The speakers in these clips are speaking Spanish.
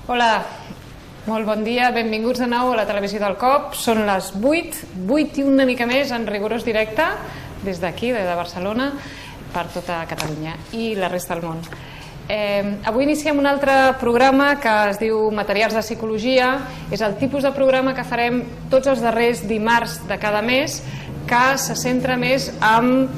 Hola, molt bon dia, benvinguts de nou a la televisió del COP. Són les 8 i una mica més en rigorós directe des d'aquí, des de Barcelona, per tota Catalunya i la resta del món. Avui iniciem un altre programa que es diu Materials de Psicologia. És el tipus de programa que farem tots els darrers dimarts de cada mes, que se centra més en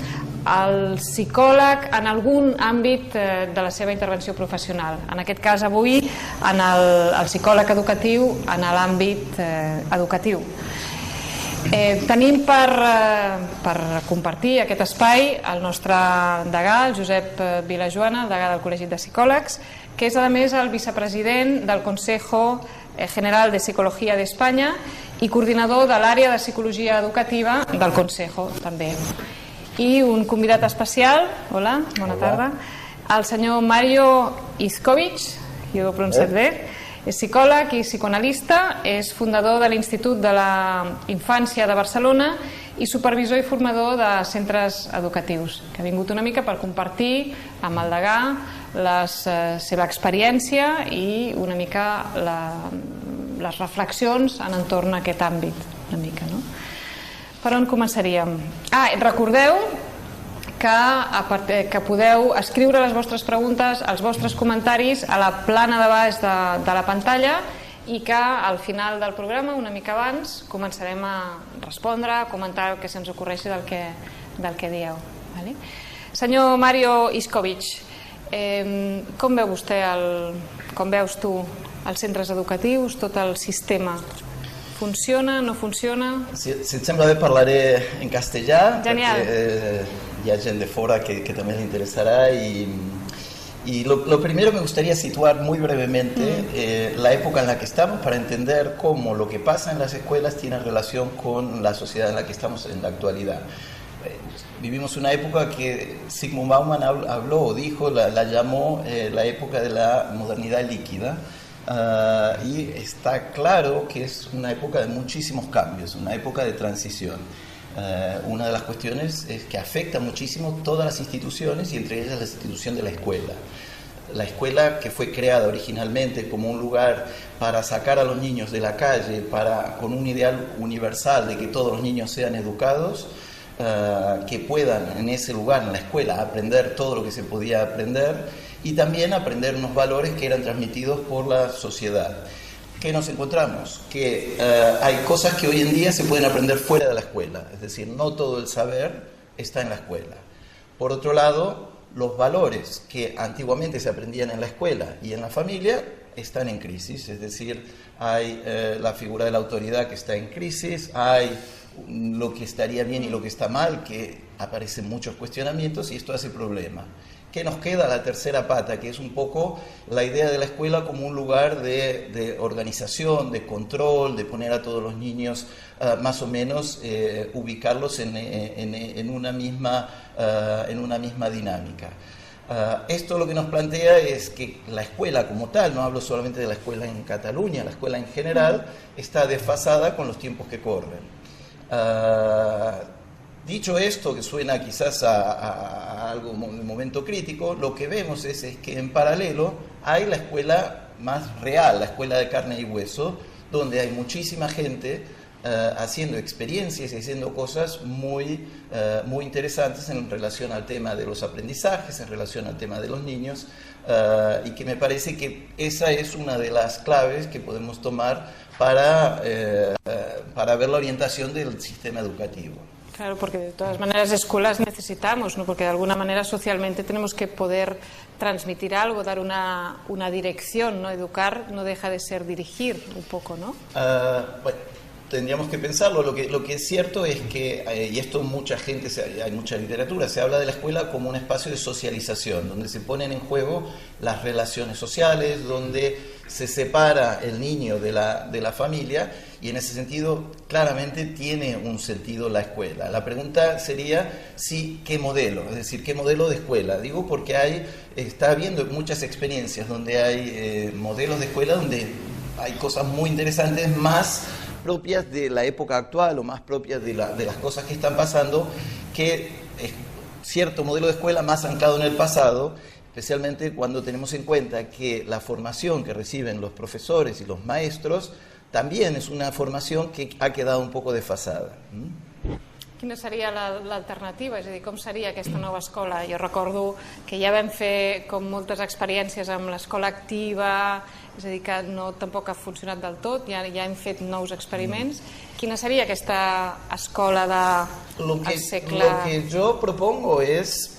el psicòleg en algun àmbit de la seva intervenció professional. En aquest cas avui en el psicòleg educatiu en l'àmbit educatiu. Tenim per compartir aquest espai el nostre degà, el Josep Vilajoana, el degà del Col·legi de Psicòlegs, que és a més el vicepresident del Consejo General de Psicología de España i coordinador de l'àrea de psicologia educativa del Consejo també. I un convidat especial, hola, bona tarda, el senyor Mario Iskovic, jo ho he pronunciat bé, és psicòleg i psicoanalista, és fundador de l'Institut de la Infància de Barcelona i supervisor i formador de centres educatius, que ha vingut una mica per compartir amb el degà la seva experiència i una mica les reflexions en entorn a aquest àmbit, una mica, no? Per on començaríem? Recordeu que podeu escriure les vostres preguntes, els vostres comentaris a la plana de baix de la pantalla i que al final del programa, una mica abans, començarem a respondre, a comentar el que se'ns ocorreixi del que dieu. Senyor Mario Iskovic, com veu vostè, com veus tu els centres educatius, tot el sistema? Funciona, no funciona? Si et sembla bé parlaré en castellà. Genial. Perquè hi ha gent de fora que también le interesará y lo primero me gustaría situar muy brevemente la época en la que estamos para entender cómo lo que pasa en las escuelas tiene relación con la sociedad en la que estamos en la actualidad. Vivimos una época que Zygmunt Bauman habló o dijo, la llamó la época de la modernidad líquida. Y está claro que es una época de muchísimos cambios, una época de transición. Una de las cuestiones es que afecta muchísimo todas las instituciones y entre ellas la institución de la escuela. La escuela, que fue creada originalmente como un lugar para sacar a los niños de la calle, con un ideal universal de que todos los niños sean educados, que puedan en ese lugar, en la escuela, aprender todo lo que se podía aprender y también aprender unos valores que eran transmitidos por la sociedad. ¿Qué nos encontramos? Que hay cosas que hoy en día se pueden aprender fuera de la escuela, es decir, no todo el saber está en la escuela. Por otro lado, los valores que antiguamente se aprendían en la escuela y en la familia están en crisis, es decir, hay la figura de la autoridad que está en crisis, hay lo que estaría bien y lo que está mal, que aparecen muchos cuestionamientos y esto hace problema. ¿Qué nos queda? La tercera pata, que es un poco la idea de la escuela como un lugar de organización, de control, de poner a todos los niños más o menos, ubicarlos en una misma dinámica. Esto lo que nos plantea es que la escuela como tal, no hablo solamente de la escuela en Cataluña, la escuela en general está desfasada con los tiempos que corren. Dicho esto, que suena quizás a algo de momento crítico, lo que vemos es que en paralelo hay la escuela más real, la escuela de carne y hueso, donde hay muchísima gente haciendo experiencias y haciendo cosas muy interesantes en relación al tema de los aprendizajes, en relación al tema de los niños, y que me parece que esa es una de las claves que podemos tomar para ver la orientación del sistema educativo. Claro, porque de todas maneras escuelas necesitamos, ¿no? Porque de alguna manera socialmente tenemos que poder transmitir algo, dar una dirección, ¿no? Educar no deja de ser dirigir un poco, ¿no? Bueno, tendríamos que pensarlo. Lo que es cierto es que, y esto mucha gente, hay mucha literatura, se habla de la escuela como un espacio de socialización, donde se ponen en juego las relaciones sociales, donde se separa el niño de la familia, y en ese sentido claramente tiene un sentido la escuela. La pregunta sería ¿qué modelo? Es decir, ¿qué modelo de escuela? Digo porque está habiendo muchas experiencias donde hay modelos de escuela donde hay cosas muy interesantes, más propias de la época actual o más propias de las cosas que están pasando, que es cierto modelo de escuela más anclado en el pasado, especialmente cuando tenemos en cuenta que la formación que reciben los profesores y los maestros también és una formació que ha quedat un poco desfasada. Quina seria l'alternativa? És a dir, com seria aquesta nova escola? Jo recordo que ja vam fer com moltes experiències amb l'escola activa, és a dir, que no tampoc ha funcionat del tot, ja hem fet nous experiments. Quina seria aquesta escola del segle... Lo que yo propongo es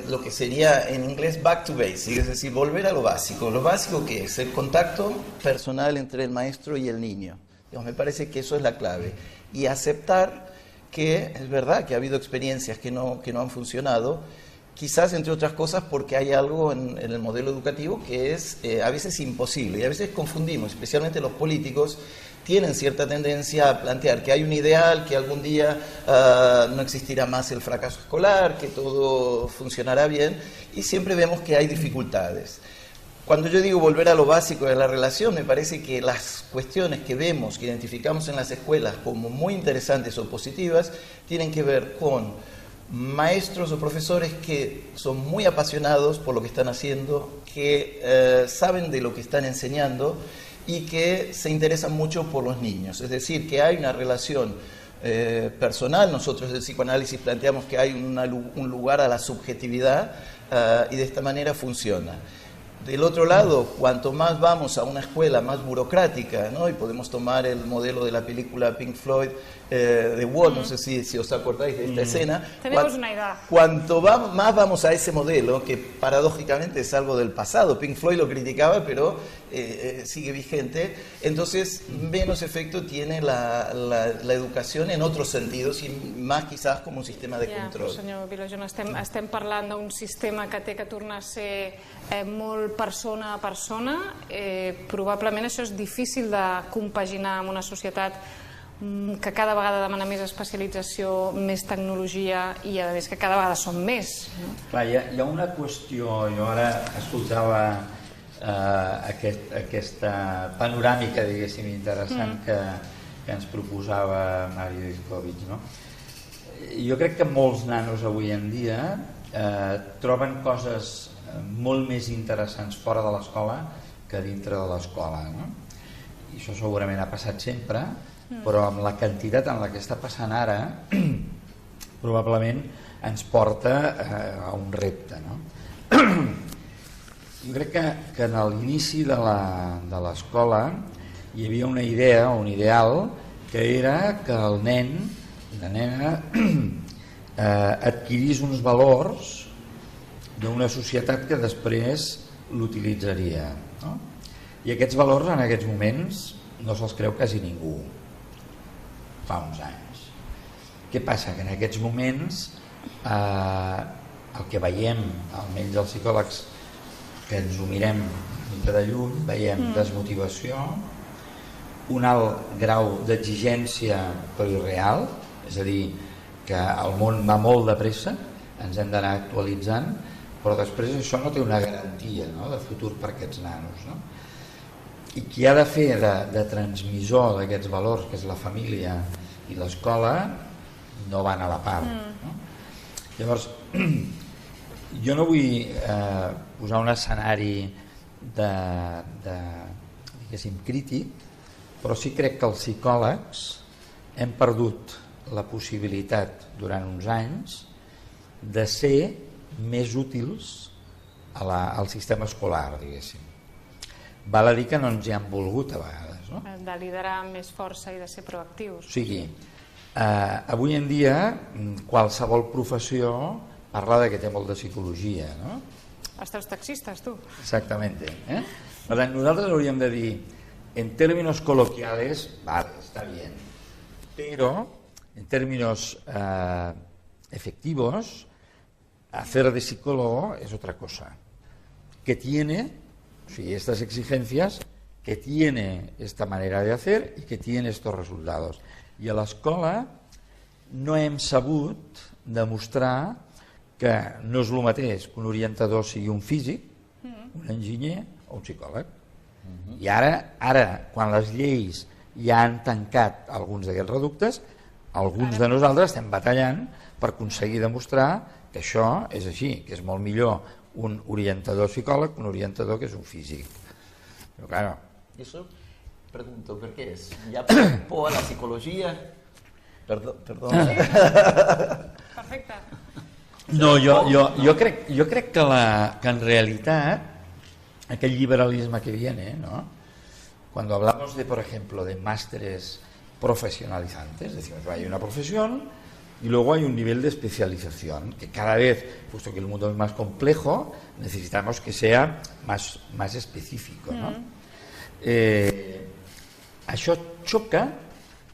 lo que sería en inglés back to basics, es decir, volver a lo básico. Lo básico que es el contacto personal entre el maestro y el niño. Me parece que eso es la clave. Y aceptar que es verdad que ha habido experiencias que no han funcionado, quizás entre otras cosas porque hay algo en el modelo educativo que es a veces imposible, y a veces confundimos, especialmente los políticos tienen cierta tendencia a plantear que hay un ideal, que algún día no existirá más el fracaso escolar, que todo funcionará bien, y siempre vemos que hay dificultades. Cuando yo digo volver a lo básico de la relación, me parece que las cuestiones que vemos, que identificamos en las escuelas como muy interesantes o positivas, tienen que ver con maestros o profesores que son muy apasionados por lo que están haciendo, que saben de lo que están enseñando y que se interesan mucho por los niños. Es decir, que hay una relación personal. Nosotros del psicoanálisis planteamos que hay un lugar a la subjetividad y de esta manera funciona. Del otro lado, cuanto más vamos a una escuela más burocrática, ¿no? Y podemos tomar el modelo de la película Pink Floyd, The Wall, no sé si os acordáis de esta escena. Tenemos una idea. Cuanto más vamos a ese modelo, que paradójicamente es algo del pasado, Pink Floyd lo criticaba, pero sigue vigente, entonces menos efecto tiene la educación en otros sentidos y más quizás como un sistema de control. Però senyor Vilajón, estem parlant d'un sistema que té que tornar a ser molt persona a persona. Probablement això és difícil de compaginar amb una societat que cada vegada demana més especialització, més tecnologia i a més que cada vegada són més. Clar, hi ha una qüestió, jo ara escoltava aquesta panoràmica, diguéssim, interessant que ens proposava Mario Ivkovic, no? Jo crec que molts nanos avui en dia troben coses molt més interessants fora de l'escola que dintre de l'escola, no? I això segurament ha passat sempre, però amb la quantitat en la que està passant ara probablement ens porta a un repte, no? Jo crec que en l'inici de l'escola hi havia una idea, un ideal, que era que el nen, la nena, adquirís uns valors d'una societat que després l'utilitzaria, no? I aquests valors en aquests moments no se'ls creu quasi ningú, fa uns anys. Què passa? Que en aquests moments el que veiem, almenys els psicòlegs que ens ho mirem de lluny, veiem desmotivació, un alt grau d'exigència però irreal, és a dir, que el món va molt de pressa, ens hem d'anar actualitzant, però després això no té una garantia, no?, de futur per aquests nanos, no? I qui ha de fer de transmissor d'aquests valors, que és la família i l'escola, no van a la part, no? Llavors, jo no vull posar un escenari diguéssim, crític, però sí crec que els psicòlegs hem perdut la possibilitat durant uns anys de ser més útils al sistema escolar, diguéssim. Val a dir que no ens hi han volgut a vegades, no? De liderar amb més força i de ser proactius. O sigui, avui en dia qualsevol professió parla que té molt de psicologia, no? Els teus taxistes, tu. Exactamente. Per tant, nosaltres hauríem de dir, en términos coloquiales, vale, está bien, pero en términos efectivos, hacer de psicólogo es otra cosa, que tiene, o sigui, estas exigencias, que tiene esta manera de hacer y que tiene estos resultados. I a l'escola no hem sabut demostrar que no és el mateix que un orientador sigui un físic, un enginyer o un psicòleg. I ara, quan les lleis ja han tancat alguns d'aquests reductes, alguns de nosaltres estem batallant per aconseguir demostrar que això és així, que és molt millor un orientador psicòleg que un orientador que és un físic. Però, claro... Eso, pregunto, ¿por qué es? ¿Ya por la psicología? Perdón. Perfecte. No, jo crec que en realitat aquel liberalisme que viene, ¿no? Cuando hablamos de, por ejemplo, de másteres profesionalizantes, decimos, hay una profesión y luego hay un nivel de especialización que cada vez, puesto que el mundo es más complejo, necesitamos que sea más específico, ¿no? Això xoca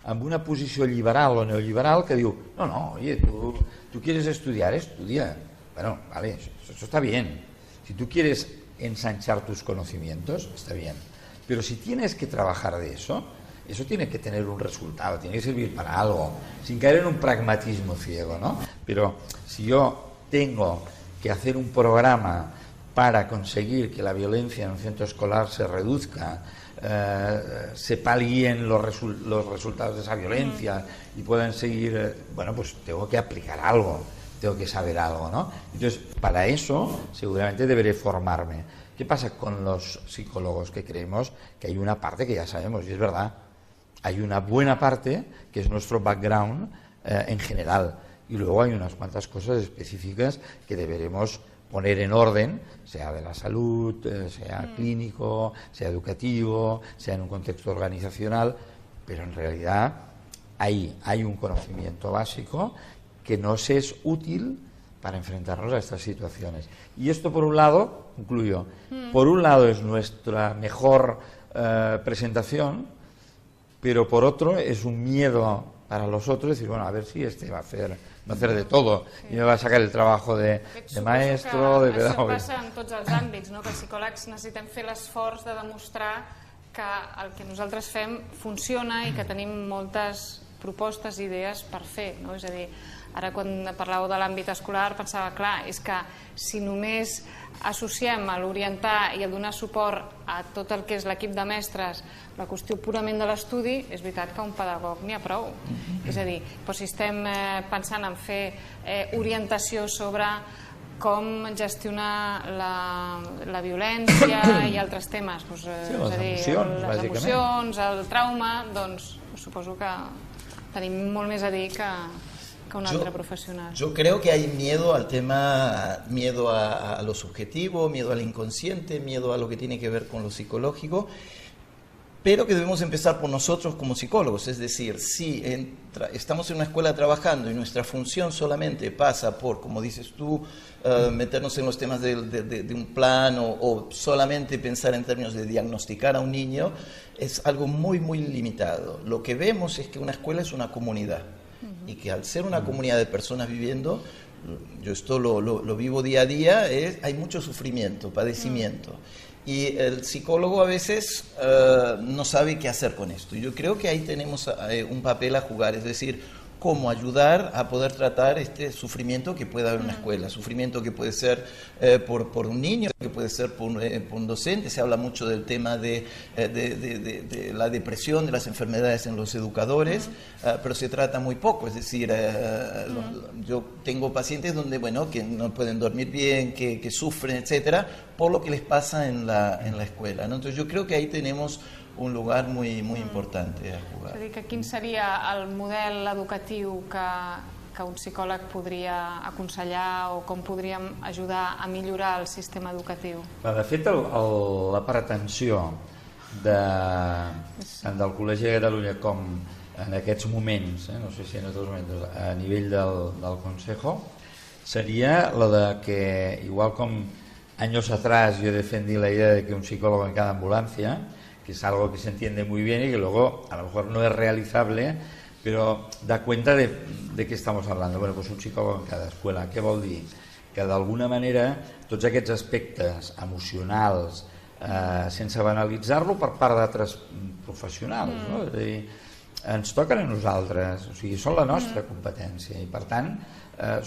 amb una posició liberal o neoliberal que diu, no, oye, tú quieres estudiar, estudia. Bueno, vale, eso está bien. Si tú quieres ensanchar tus conocimientos, está bien. Pero si tienes que trabajar de eso tiene que tener un resultado, tiene que servir para algo, sin caer en un pragmatismo ciego, ¿no? Pero si yo tengo que hacer un programa para conseguir que la violencia en un centro escolar se reduzca, se palien los resultados de esa violencia y puedan seguir, bueno, pues tengo que aplicar algo, tengo que saber algo, ¿no? Entonces, para eso seguramente deberé formarme. ¿Qué pasa con los psicólogos? Que creemos que hay una parte que ya sabemos, y es verdad, hay una buena parte que es nuestro background en general, y luego hay unas cuantas cosas específicas que deberemos poner en orden, sea de la salud, sea clínico, sea educativo, sea en un contexto organizacional, pero en realidad hay un conocimiento básico que nos es útil para enfrentarnos a estas situaciones. Y esto, por un lado, concluyo, por un lado es nuestra mejor presentación, pero por otro es un miedo para los otros, decir, bueno, a ver si este va a hacer de todo i me va a sacar el trabajo de maestro, de pedagogo. Això passa en tots els àmbits, no? Que els psicòlegs necessitem fer l'esforç de demostrar que el que nosaltres fem funciona i que tenim moltes propostes i idees per fer, no? És a dir, ara quan parlàveu de l'àmbit escolar pensava, clar, és que si només associem a l'orientar i a donar suport a tot el que és l'equip de mestres la qüestió purament de l'estudi, és veritat que un pedagog n'hi ha prou. És a dir, però si estem pensant en fer orientació sobre com gestionar la violència i altres temes, és a dir, les emocions, el trauma, doncs suposo que tenim molt més a dir que un altre profesional. Yo creo que hay miedo al tema, miedo a lo subjetivo, miedo al inconsciente, miedo a lo que tiene que ver con lo psicológico, pero que debemos empezar por nosotros como psicólogos. Es decir, si estamos en una escuela trabajando y nuestra función solamente pasa por, como dices tú, meternos en los temas de un plan o solamente pensar en términos de diagnosticar a un niño, es algo muy, muy limitado. Lo que vemos es que una escuela es una comunidad. Y que al ser una comunidad de personas viviendo, yo esto lo vivo día a día, hay mucho sufrimiento, padecimiento. Y el psicólogo a veces no sabe qué hacer con esto. Y yo creo que ahí tenemos un papel a jugar, es decir, cómo ayudar a poder tratar este sufrimiento que puede haber en una escuela, sufrimiento que puede ser por un niño, que puede ser por un docente. Se habla mucho del tema de la depresión, de las enfermedades en los educadores, pero se trata muy poco. Es decir, yo tengo pacientes donde, bueno, que no pueden dormir bien, que sufren, etcétera, por lo que les pasa en la escuela, ¿no? Entonces yo creo que ahí tenemos un lugar muy, muy importante a jugar. És a dir, que quin seria el model educatiu que un psicòleg podria aconsellar o com podríem ajudar a millorar el sistema educatiu? De fet, la pretensió tant del Col·legi de Catalunya com en aquests moments, no sé si en aquests moments a nivell del Consejo, sería la de que, igual com años atrás yo defendí la idea de que un psicólogo en cada ambulancia, que es algo que se entiende muy bien y que luego a lo mejor no es realizable, pero da cuenta de qué estamos hablando. Bueno, pues un psicòleg en cada escuela. Què vol dir? Que d'alguna manera tots aquests aspectes emocionals, sense banalitzar-lo per part d'altres professionals, no? És a dir, ens toquen a nosaltres, o sigui, són la nostra competència i per tant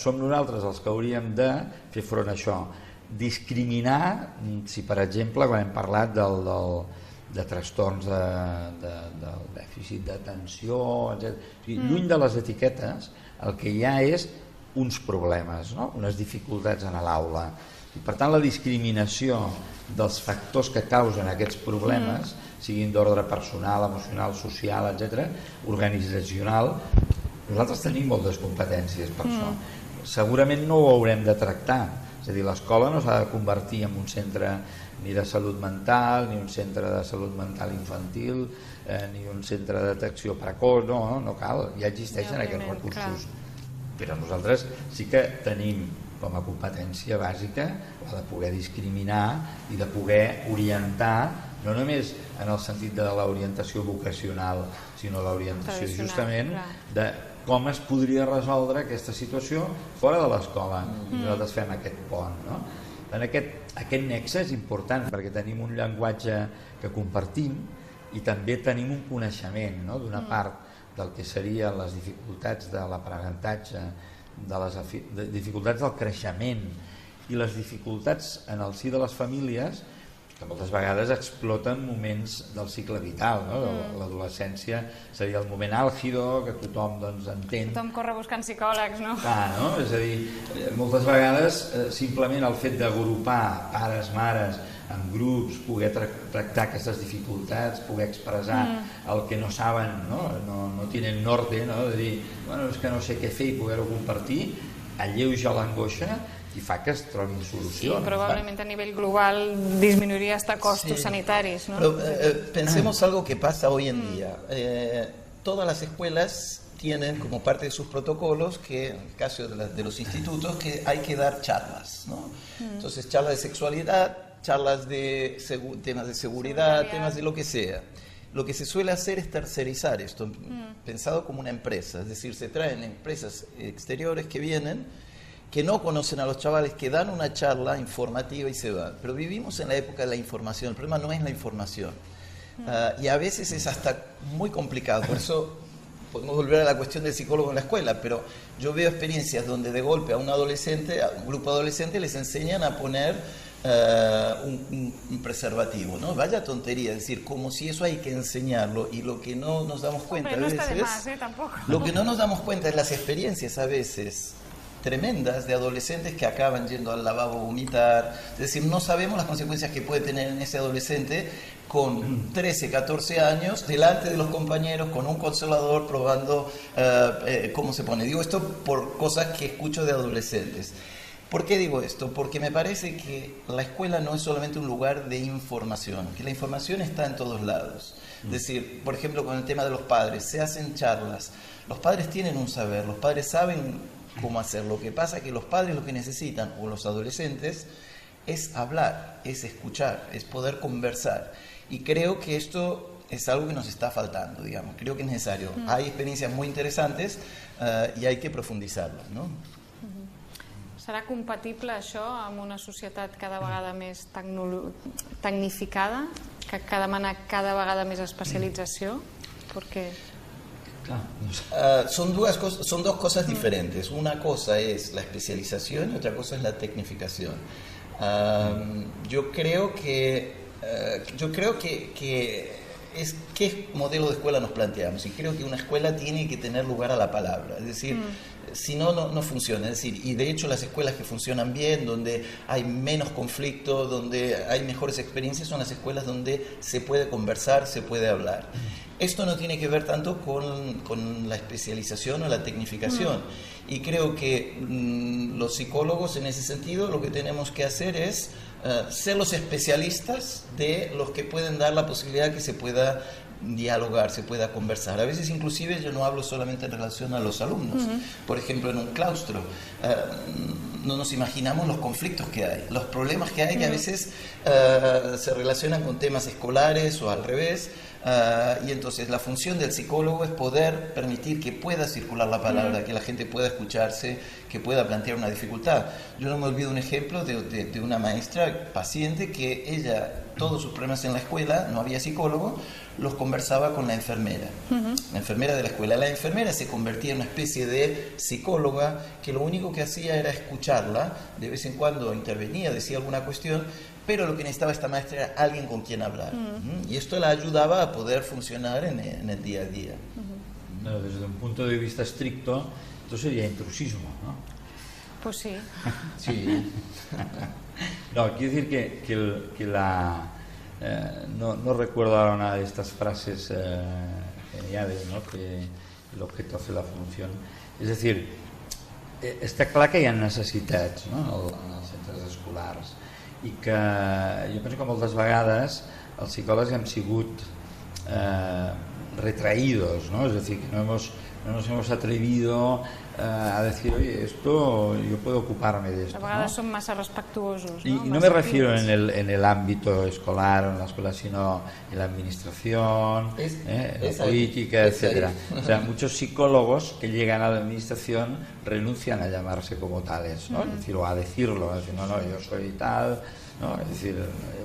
som nosaltres els que hauríem de fer front a això. Discriminar, si per exemple quan hem parlat de trastorns del dèficit d'atenció, etc. O sigui, lluny de les etiquetes, el que hi ha és uns problemes, no? Unes dificultats en l'aula. I per tant la discriminació dels factors que causen aquests problemes, siguin d'ordre personal, emocional, social, etc., organitzacional, nosaltres tenim moltes competències per això. Segurament no ho haurem de tractar, és a dir, l'escola no s'ha de convertir en un centre ni de salut mental, ni un centre de salut mental infantil, ni un centre de detecció precoç, no cal, ja existeixen aquests recursos. Però nosaltres sí que tenim com a competència bàsica la de poder discriminar i de poder orientar, no només en el sentit de l'orientació vocacional, sinó l'orientació justament de com es podria resoldre aquesta situació fora de l'escola. I nosaltres fem aquest pont, no? Aquest nexe és important perquè tenim un llenguatge que compartim i també tenim un coneixement, no? D'una part del que serien les dificultats de l'aprenentatge, de les dificultats del creixement i les dificultats en el si de les famílies que moltes vegades exploten moments del cicle vital, no? L'adolescència seria el moment àlgido que tothom entén. Tothom corre buscant psicòlegs, no? Clar, no? És a dir, moltes vegades simplement el fet d'agrupar pares, mares en grups, poder tractar aquestes dificultats, poder expressar el que no saben, no tenen norte, no? De dir, bueno, és que no sé què fer i poder-ho compartir, alleuja l'angoixa i fa que es trobin solucions. Sí, probablemente a nivel global disminuiría hasta costos sanitarios, ¿no? Pero, pensemos algo que pasa hoy en día. Todas las escuelas tienen como parte de sus protocolos que, en el caso de los institutos, que hay que dar charlas, ¿no? Entonces, charlas de sexualidad, charlas de temas de seguridad, temas de lo que sea. Lo que se suele hacer es tercerizar esto, pensado como una empresa, es decir, se traen empresas exteriores que vienen, que no conocen a los chavales, que dan una charla informativa y se van. Pero vivimos en la época de la información, el problema no es la información. Y a veces es hasta muy complicado, por eso podemos volver a la cuestión del psicólogo en la escuela, pero yo veo experiencias donde de golpe a un adolescente, a un grupo de adolescentes les enseñan a poner un preservativo, ¿no? Vaya tontería, es decir, como si eso hay que enseñarlo y lo que no nos damos cuenta Hombre, no a veces, está de más, tampoco. Lo que no nos damos cuenta es las experiencias a veces tremendas de adolescentes que acaban yendo al lavabo a vomitar, es decir, no sabemos las consecuencias que puede tener en ese adolescente con 13, 14 años, delante de los compañeros, con un consolador, probando cómo se pone. Digo esto por cosas que escucho de adolescentes. ¿Por qué digo esto? Porque me parece que la escuela no es solamente un lugar de información, que la información está en todos lados. Es decir, por ejemplo, con el tema de los padres, se hacen charlas, los padres tienen un saber, los padres saben cómo hacer. Lo que pasa es que los padres lo que necesitan, o los adolescentes, es hablar, es escuchar, es poder conversar. Y creo que esto es algo que nos está faltando, digamos. Creo que es necesario. Hay experiencias muy interesantes y hay que profundizarlas, ¿no? Serà compatible això amb una societat cada vegada més tecnificada, que demana cada vegada més especialització? Perquè... Son dos cosas diferentes. Una cosa es la especialización y otra cosa es la tecnificación. Yo creo que qué modelo de escuela nos planteamos, y creo que una escuela tiene que tener lugar a la palabra, es decir, si no, no funciona. Es decir, y de hecho las escuelas que funcionan bien, donde hay menos conflicto, donde hay mejores experiencias, son las escuelas donde se puede conversar, se puede hablar. Esto no tiene que ver tanto con la especialización o la tecnificación. Y creo que los psicólogos en ese sentido lo que tenemos que hacer es ser los especialistas de los que pueden dar la posibilidad que se pueda dialogar, se pueda conversar. A veces inclusive yo no hablo solamente en relación a los alumnos. Por ejemplo, en un claustro no nos imaginamos los conflictos que hay, los problemas que hay, que a veces se relacionan con temas escolares o al revés. Y entonces la función del psicólogo es poder permitir que pueda circular la palabra, que la gente pueda escucharse, que pueda plantear una dificultad. Yo no me olvido un ejemplo de una maestra paciente que ella, todos sus problemas en la escuela, no había psicólogo, los conversaba con la enfermera, la enfermera de la escuela. La enfermera se convertía en una especie de psicóloga que lo único que hacía era escucharla, de vez en cuando intervenía, decía alguna cuestión, pero lo que necesitaba esta maestra era alguien con quien hablar. Y esto la ayudaba a poder funcionar en el día a día. Desde un punto de vista estricto, esto sería intrusismo, ¿no? Pues sí. Sí. No, quiero decir no recuerdo ahora una de estas frases geniales, ¿no? Que el objeto hace la función. És a dir, està clar que hi ha necessitats, no? En els centres escolars, i que jo penso que moltes vegades els psicòlegs hem sigut retraídos, ¿no? Es decir, que no nos hemos atrevido a decir, oye, esto yo puedo ocuparme de esto. A vegades, ¿no? som massa respectuosos, Y ¿no? no me refiero en el ámbito escolar, en la escuela, sino en la administración, en la política, etcétera. O sea, muchos psicólogos que llegan a la administración renuncian a llamarse como tales, ¿no? Es decir, o a decirlo, no, yo soy tal, ¿no? Es decir,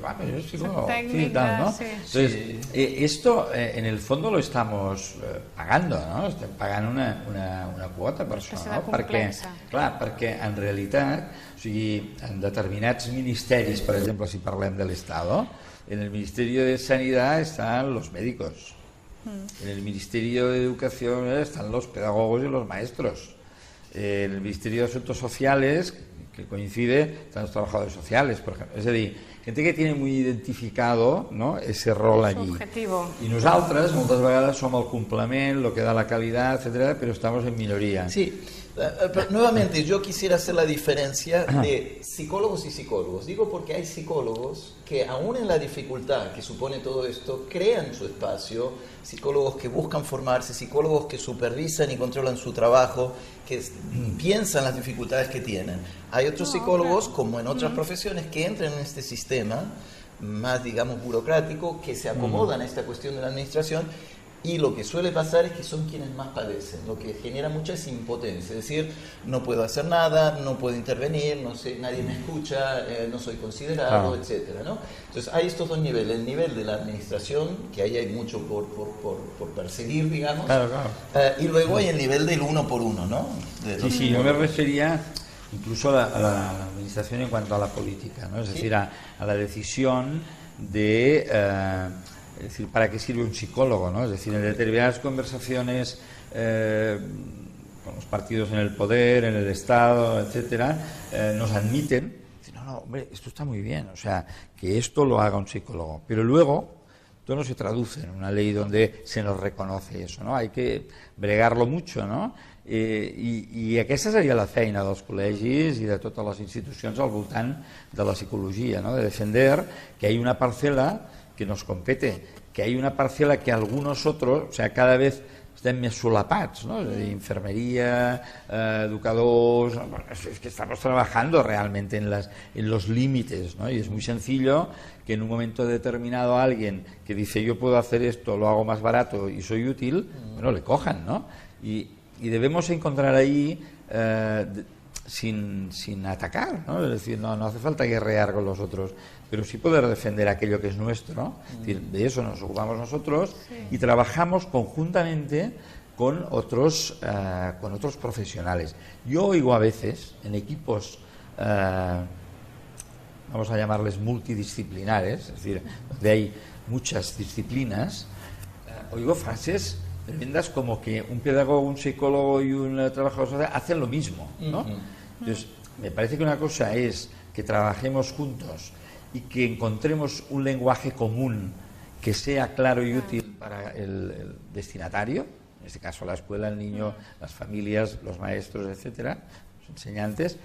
bueno, yo soy psicólogo, sí, tal, ¿no? Sí. Entonces, esto en el fondo lo estamos pagando, ¿no? Estem pagant una quota per això, no? Perquè en realitat, o sigui, en determinats ministeris, per exemple, si parlem de l'Estado, en el Ministerio de Sanidad están los médicos, en el Ministerio de Educación están los pedagogos y los maestros, en el Ministerio de Asuntos Sociales, que coincide, están los trabajadores sociales, por ejemplo. Es decir, gente que tiene muy identificado, ¿no?, ese rol allí. Objetivo. Y nosaltres, moltes vegades, som el complement, lo que da la calidad, etcétera, pero estamos en minoría. Sí, pero nuevamente yo quisiera hacer la diferencia de psicólogos y psicólogos. Digo porque hay psicólogos que aún en la dificultad que supone todo esto, crean su espacio, psicólogos que buscan formarse, psicólogos que supervisan y controlan su trabajo, que piensan las dificultades que tienen. Hay otros psicólogos, como en otras profesiones, que entran en este sistema más, digamos, burocrático, que se acomodan a esta cuestión de la administración. Y lo que suele pasar es que son quienes más padecen, lo que genera mucha es impotencia, es decir, no puedo hacer nada, no puedo intervenir, no sé, nadie me escucha, no soy considerado, etcétera, ¿no? Entonces hay estos dos niveles, el nivel de la administración, que ahí hay mucho por perseguir, digamos, y luego hay el nivel del uno por uno, ¿no? Sí, yo me refería incluso a la administración en cuanto a la política, ¿no? Es decir, a la decisión de... es decir, ¿para qué sirve un psicólogo, no? Es decir, en determinadas conversaciones con los partidos en el poder, en el Estado, etcétera, nos admiten, dicen, no, hombre, esto está muy bien, o sea, que esto lo haga un psicólogo, pero luego esto no se traduce en una ley donde se nos reconoce eso, ¿no? Hay que bregarlo mucho, ¿no? I aquesta seria la feina dels col·legis i de totes les institucions al voltant de la psicologia, ¿no? De defender que hay una parcela que nos compete, que hay una parcela que algunos otros, o sea, cada vez estem més solapats, ¿no? Es decir, enfermería, educadores, es que estamos trabajando realmente en los límites, ¿no? Y es muy sencillo que en un momento determinado alguien que dice yo puedo hacer esto, lo hago más barato y soy útil, bueno, le cojan, ¿no? Y debemos encontrar ahí sin atacar, ¿no? Es decir, no hace falta guerrear con los otros, pero sí poder defender aquello que es nuestro. Es decir, de eso nos ocupamos nosotros y trabajamos conjuntamente con otros profesionales. Yo oigo a veces en equipos, vamos a llamarles multidisciplinares, es decir, donde hay muchas disciplinas, oigo frases tremendas como que un pedagogo, un psicólogo y un trabajador social hacen lo mismo, ¿no? Entonces, me parece que una cosa es que trabajemos juntos y que encontremos un lenguaje común que sea claro y útil para el destinatario, en este caso la escuela, el niño, las familias, los maestros, etcétera, los enseñantes.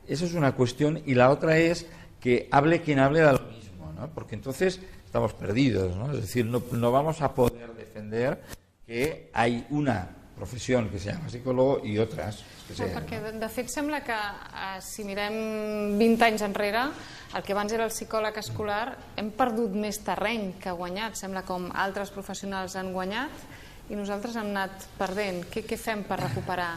Eso es una cuestión, y la otra es que hable quien hable de lo mismo, ¿no? Porque entonces estamos perdidos, ¿no? Es decir, no vamos a poder defender que hay una professió que se llama psicòleg i altres que se... Perquè de fet sembla que si mirem 20 anys enrere, el que abans era el psicòleg escolar, hem perdut més terreny que guanyat. Sembla com altres professionals han guanyat y nosaltres hem anat perdent. ¿Qué fem per recuperar?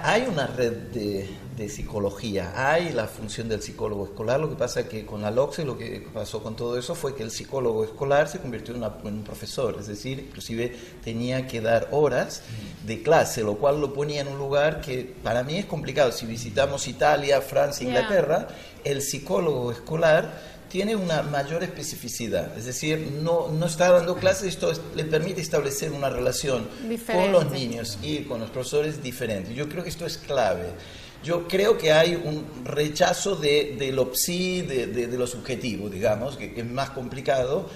Hay una red de psicología, hay la función del psicólogo escolar. Lo que pasa es que con la LOCSE lo que pasó con todo eso fue que el psicólogo escolar se convirtió en un profesor, es decir, inclusive tenía que dar horas de clase, lo cual lo ponía en un lugar que para mí es complicado. Si visitamos Italia, Francia, Inglaterra, el psicólogo escolar tiene una mayor especificidad, es decir, no está dando clases, esto le permite establecer una relación diferente con los niños y con los profesores diferente. Yo creo que esto es clave. Yo creo que hay un rechazo de lo psi, de lo subjetivo, digamos, que es más complicado,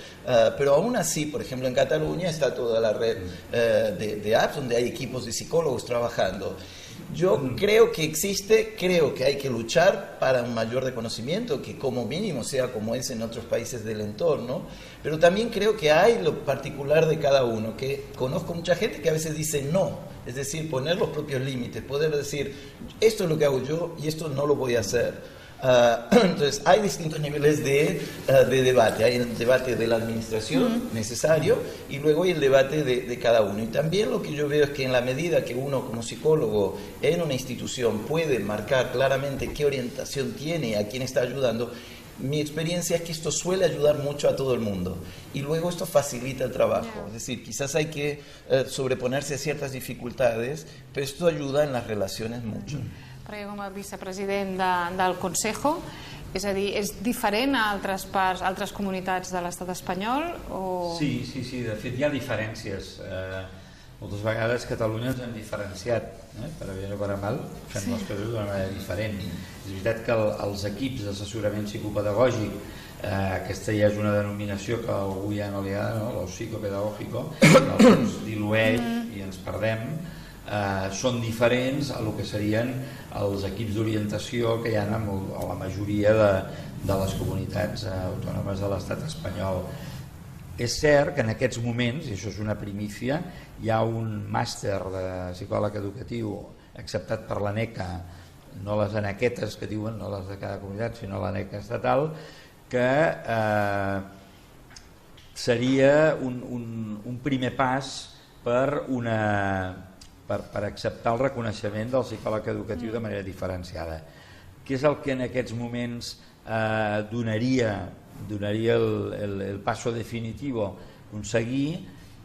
pero aún así, por ejemplo, en Cataluña está toda la red de apps donde hay equipos de psicólogos trabajando. Yo creo que existe, creo que hay que luchar para un mayor reconocimiento, que como mínimo sea como es en otros países del entorno, pero también creo que hay lo particular de cada uno, que conozco mucha gente que a veces dice no, es decir, poner los propios límites, poder decir, esto es lo que hago yo y esto no lo voy a hacer. Entonces hay distintos niveles de debate. Hay el debate de la administración necesario y luego hay el debate de cada uno. Y también lo que yo veo es que en la medida que uno como psicólogo en una institución puede marcar claramente qué orientación tiene, a quién está ayudando, mi experiencia es que esto suele ayudar mucho a todo el mundo y luego esto facilita el trabajo. Es decir, quizás hay que sobreponerse a ciertas dificultades, pero esto ayuda en las relaciones mucho. Perquè com a vicepresident del Consejo, és a dir, és diferent a altres comunitats de l'estat espanyol? O... Sí, de fet hi ha diferències. Moltes vegades Catalunya ens hem diferenciat, per a bé o per a mal, fem les coses d'una manera diferent. És veritat que els equips d'assessorament psicopedagògic, aquesta ja és una denominació que a algú ja no li agrada, no? Lo psicopedagógico, que ens dilueix i ens perdem, són diferents a el que serien els equips d'orientació que hi ha a la majoria de les comunitats autònomes de l'estat espanyol. És cert que en aquests moments, i això és una primícia, hi ha un màster de psicòleg educatiu acceptat per l'ANECA, no les anequetes que diuen, no les de cada comunitat, sinó l'ANECA estatal, que seria un primer pas per acceptar el reconeixement del psicòleg educatiu de manera diferenciada. Què és el que en aquests moments donaria el passo definitiu, aconseguir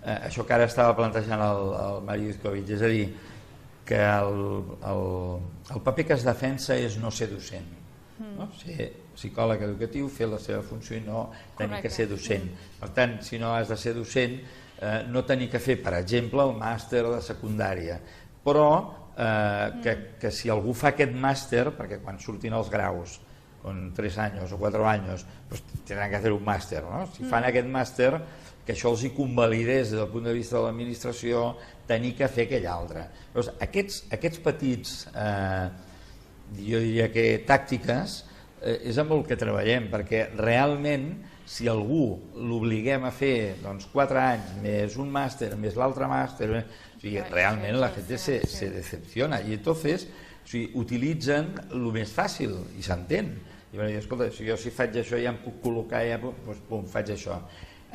això que ara estava plantejant el Mario Izkovic, és a dir, que el paper que es defensa és no ser docent, ser psicòleg educatiu, fer la seva funció i no tenir que ser docent. Per tant, si no has de ser docent, no tenir que fer, per exemple, el màster de secundària, però que si algú fa aquest màster, perquè quan surtin els graus, con 3 anys o 4 anys, pues tenen que fer un màster, no? Si fan aquest màster, que això els hi convalidés des del punt de vista de l'administració, tenir que fer aquell altre. Llavors, aquests petits, jo diria que tàctiques, és amb el que treballem, perquè realment si algú l'obliguem a fer 4 anys més un màster, més l'altre màster, realment la gent se decepciona i entonces utilitzen el més fàcil i s'entén. I van dir, escolta, si jo faig això ja em puc col·locar, doncs pum, faig això.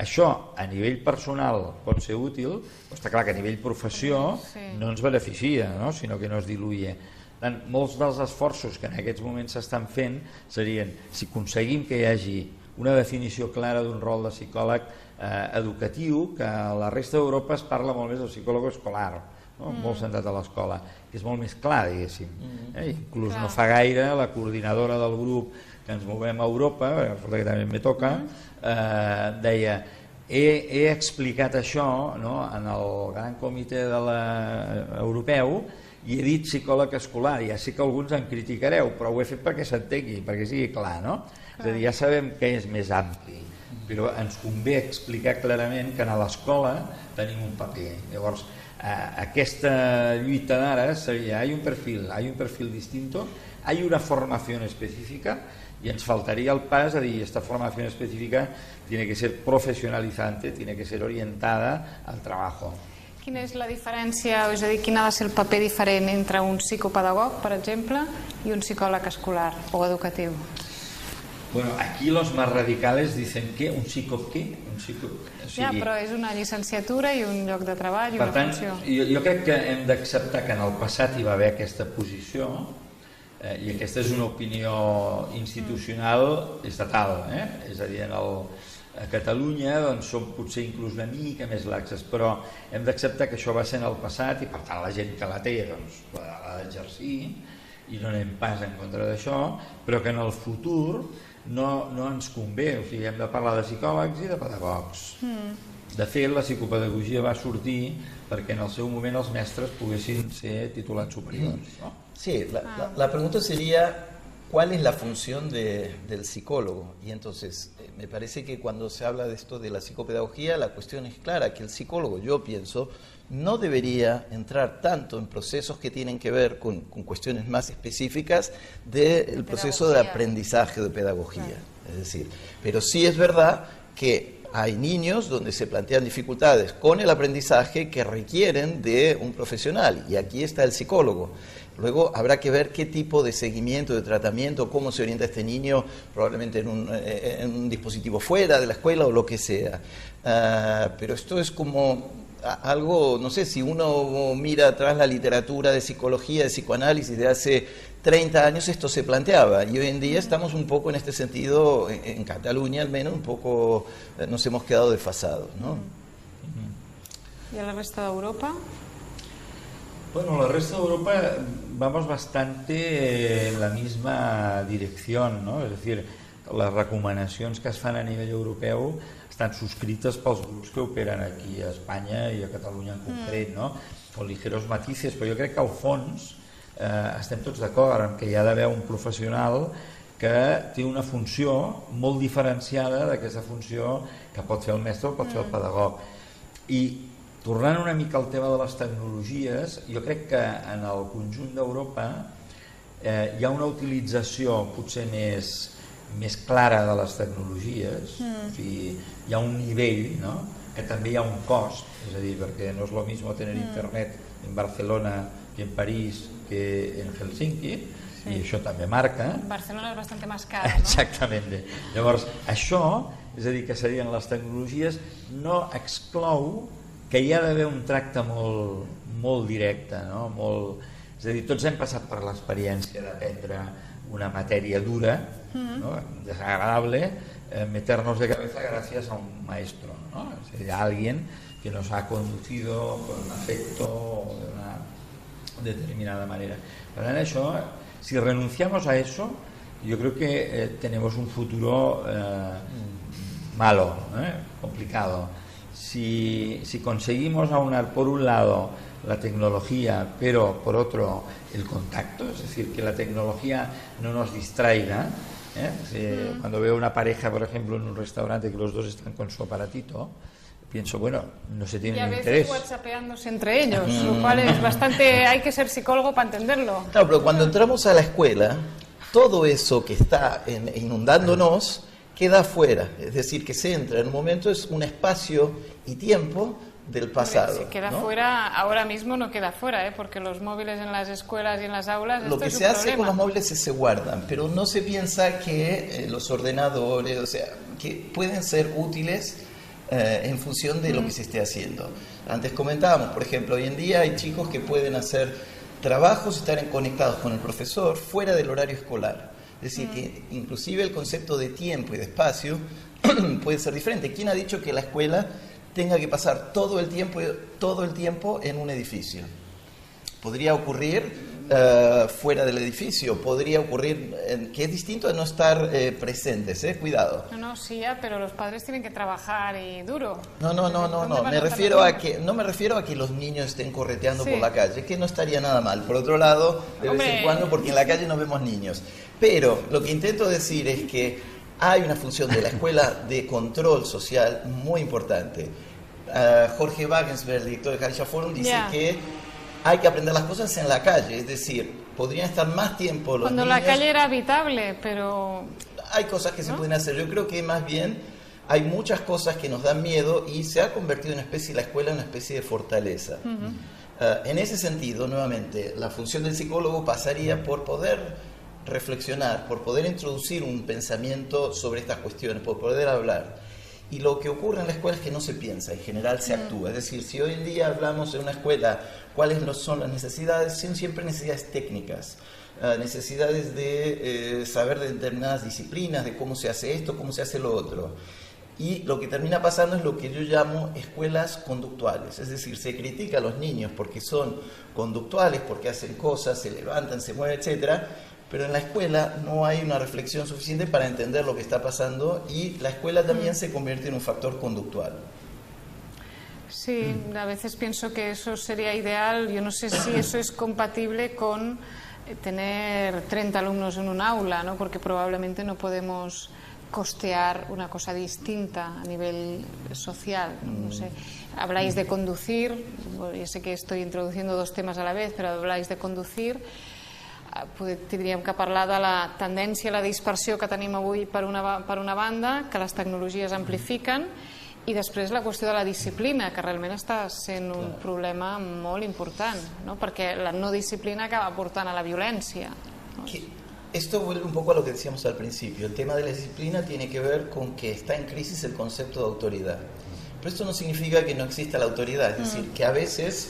Això a nivell personal pot ser útil, però està clar que a nivell professió no ens beneficia, sinó que no es diluïa. Molts dels esforços que en aquests moments s'estan fent serien, si aconseguim que hi hagi una definició clara d'un rol de psicòleg educatiu, que a la resta d'Europa es parla molt més del psicòleg escolar, molt centrat a l'escola, que és molt més clar, diguéssim. Inclús no fa gaire la coordinadora del grup que ens movem a Europa, que també me toca, deia, he explicat això en el gran comitè europeu i he dit psicòleg escolar, ja sé que alguns em criticareu, però ho he fet perquè s'entengui, perquè sigui clar, no? És a dir, ja sabem que és més ampli, però ens convé explicar clarament que a l'escola tenim un paper. Llavors, aquesta lluita d'ara seria, hay un perfil distinto, hay una formación específica, y ens faltaría el pas a dir, esta formación específica tiene que ser profesionalizante, tiene que ser orientada al trabajo. Quina és la diferència, és a dir, quin ha de ser el paper diferent entre un psicopedagog, per exemple, i un psicòleg escolar o educatiu? Bueno, aquí los más radicales dicen que un psicòleg què? Ja, però és una llicenciatura i un lloc de treball i una funció. Per tant, jo crec que hem d'acceptar que en el passat hi va haver aquesta posició, i aquesta és una opinió institucional estatal, és a dir, a Catalunya som potser inclús una mica més laxes, però hem d'acceptar que això va ser en el passat i per tant la gent que la té l'ha d'exercir i no anem pas en contra d'això, però que en el futur no ens convé, o sigui, hem de parlar de psicòlegs i de pedagogs. De fet, la psicopedagogia va sortir perquè en el seu moment els mestres poguessin ser titulats superiors, no? Sí, la pregunta sería, ¿cuál es la función del psicólogo? Y entonces, me parece que cuando se habla de esto de la psicopedagogía, la cuestión es clara, que el psicólogo, yo pienso, no debería entrar tanto en procesos que tienen que ver con cuestiones más específicas del proceso de aprendizaje de pedagogía. Claro. Es decir, pero sí es verdad que hay niños donde se plantean dificultades con el aprendizaje que requieren de un profesional, y aquí está el psicólogo. Luego habrá que ver qué tipo de seguimiento, de tratamiento, cómo se orienta este niño, probablemente en un dispositivo fuera de la escuela o lo que sea. Pero esto es como algo, no sé, si uno mira atrás la literatura de psicología, de psicoanálisis de hace 30 años, esto se planteaba, y hoy en día estamos un poco en este sentido, en Cataluña al menos, un poco nos hemos quedado desfasados, ¿no? ¿Y a la resta de Europa? Bueno, la resta de Europa vamos bastante en la misma dirección, ¿no? És a dir, les recomanacions que es fan a nivell europeu estan subscrites pels grups que operen aquí a Espanya i a Catalunya en concret, no? Con ligeros matices, però jo crec que al fons estem tots d'acord en que hi ha d'haver un professional que té una funció molt diferenciada d'aquesta funció que pot fer el mestre o pot fer el pedagog. I tornant una mica al tema de les tecnologies, jo crec que en el conjunt d'Europa hi ha una utilització potser més clara de les tecnologies, o sigui, hi ha un nivell, no? Que també hi ha un cost, és a dir, perquè no és lo mismo tener internet en Barcelona que en París que en Helsinki, i això també marca. Barcelona és bastant més cara, no? Exactament. Llavors, això, és a dir, que serien les tecnologies, no exclou que hi ha d'haver un tracte molt directe, no? És a dir, tots hem passat per l'experiència d'aprendre una matèria dura, ¿no? Desagradable, meternos de cabeza gracias a un maestro, ¿no? Es decir, a alguien que nos ha conducido con afecto o de una determinada manera. Per tant, això, si renunciamos a eso, yo creo que tenemos un futuro malo, complicado. Si conseguimos aunar por un lado la tecnología, pero por otro el contacto, es decir, que la tecnología no nos distraiga. Cuando veo una pareja, por ejemplo, en un restaurante que los dos están con su aparatito, pienso, bueno, no se tienen interés. Y a veces whatsappeándose entre ellos, lo cual es bastante, hay que ser psicólogo para entenderlo. Claro, pero cuando entramos a la escuela, todo eso que está inundándonos queda afuera, es decir, que se entra en un momento, es un espacio y tiempo del pasado. Si queda ¿no? fuera, ahora mismo no queda fuera, porque los móviles en las escuelas y en las aulas, lo que se hace con los móviles es se guardan, pero no se piensa que los ordenadores, o sea, que pueden ser útiles en función de lo que se esté haciendo. Antes comentábamos, por ejemplo, hoy en día hay chicos que pueden hacer trabajos, estar conectados con el profesor fuera del horario escolar. Es decir, que inclusive el concepto de tiempo y de espacio puede ser diferente. ¿Quién ha dicho que la escuela tenga que pasar todo el tiempo en un edificio? Podría ocurrir fuera del edificio, podría ocurrir, que es distinto a no estar presentes, cuidado. No, sí, pero los padres tienen que trabajar y duro. No, me refiero a que no me refiero a que los niños estén correteando por la calle, que no estaría nada mal. Por otro lado, de vez en cuando, porque en la calle no vemos niños. Pero lo que intento decir es que hay una función de la escuela de control social muy importante. Jorge Wagensberg, director de Harissa Forum, dice que hay que aprender las cosas en la calle, es decir, podrían estar más tiempo los cuando niños. La calle era habitable, pero hay cosas que se pueden hacer. Yo creo que más bien hay muchas cosas que nos dan miedo y se ha convertido la escuela en una especie de fortaleza. En ese sentido, nuevamente, la función del psicólogo pasaría por poder reflexionar, por poder introducir un pensamiento sobre estas cuestiones, por poder hablar. Y lo que ocurre en la escuela es que no se piensa, en general se actúa. Es decir, si hoy en día hablamos en una escuela cuáles son las necesidades, son siempre necesidades técnicas, necesidades de saber de determinadas disciplinas, de cómo se hace esto, cómo se hace lo otro. Y lo que termina pasando es lo que yo llamo escuelas conductuales. Es decir, se critica a los niños porque son conductuales, porque hacen cosas, se levantan, se mueven, etcétera. Pero en la escuela no hay una reflexión suficiente para entender lo que está pasando y la escuela también se convierte en un factor conductual. Sí, a veces pienso que eso sería ideal. Yo no sé si eso es compatible con tener 30 alumnos en un aula, ¿no? Porque probablemente no podemos costear una cosa distinta a nivel social, no sé. Habláis de conducir, yo sé que estoy introduciendo dos temes a la vez, però habláis de conducir, tindríem que parlar de la tendència a la dispersió que tenim avui per una banda, que les tecnologies amplifiquen, i després la qüestió de la disciplina, que realment està sent un problema molt important, ¿no? Perquè la no disciplina acaba portant a la violència, ¿no? Esto vuelve un poco a lo que decíamos al principio. El tema de la disciplina tiene que ver con que está en crisis el concepto de autoridad. Pero esto no significa que no exista la autoridad, es decir, que a veces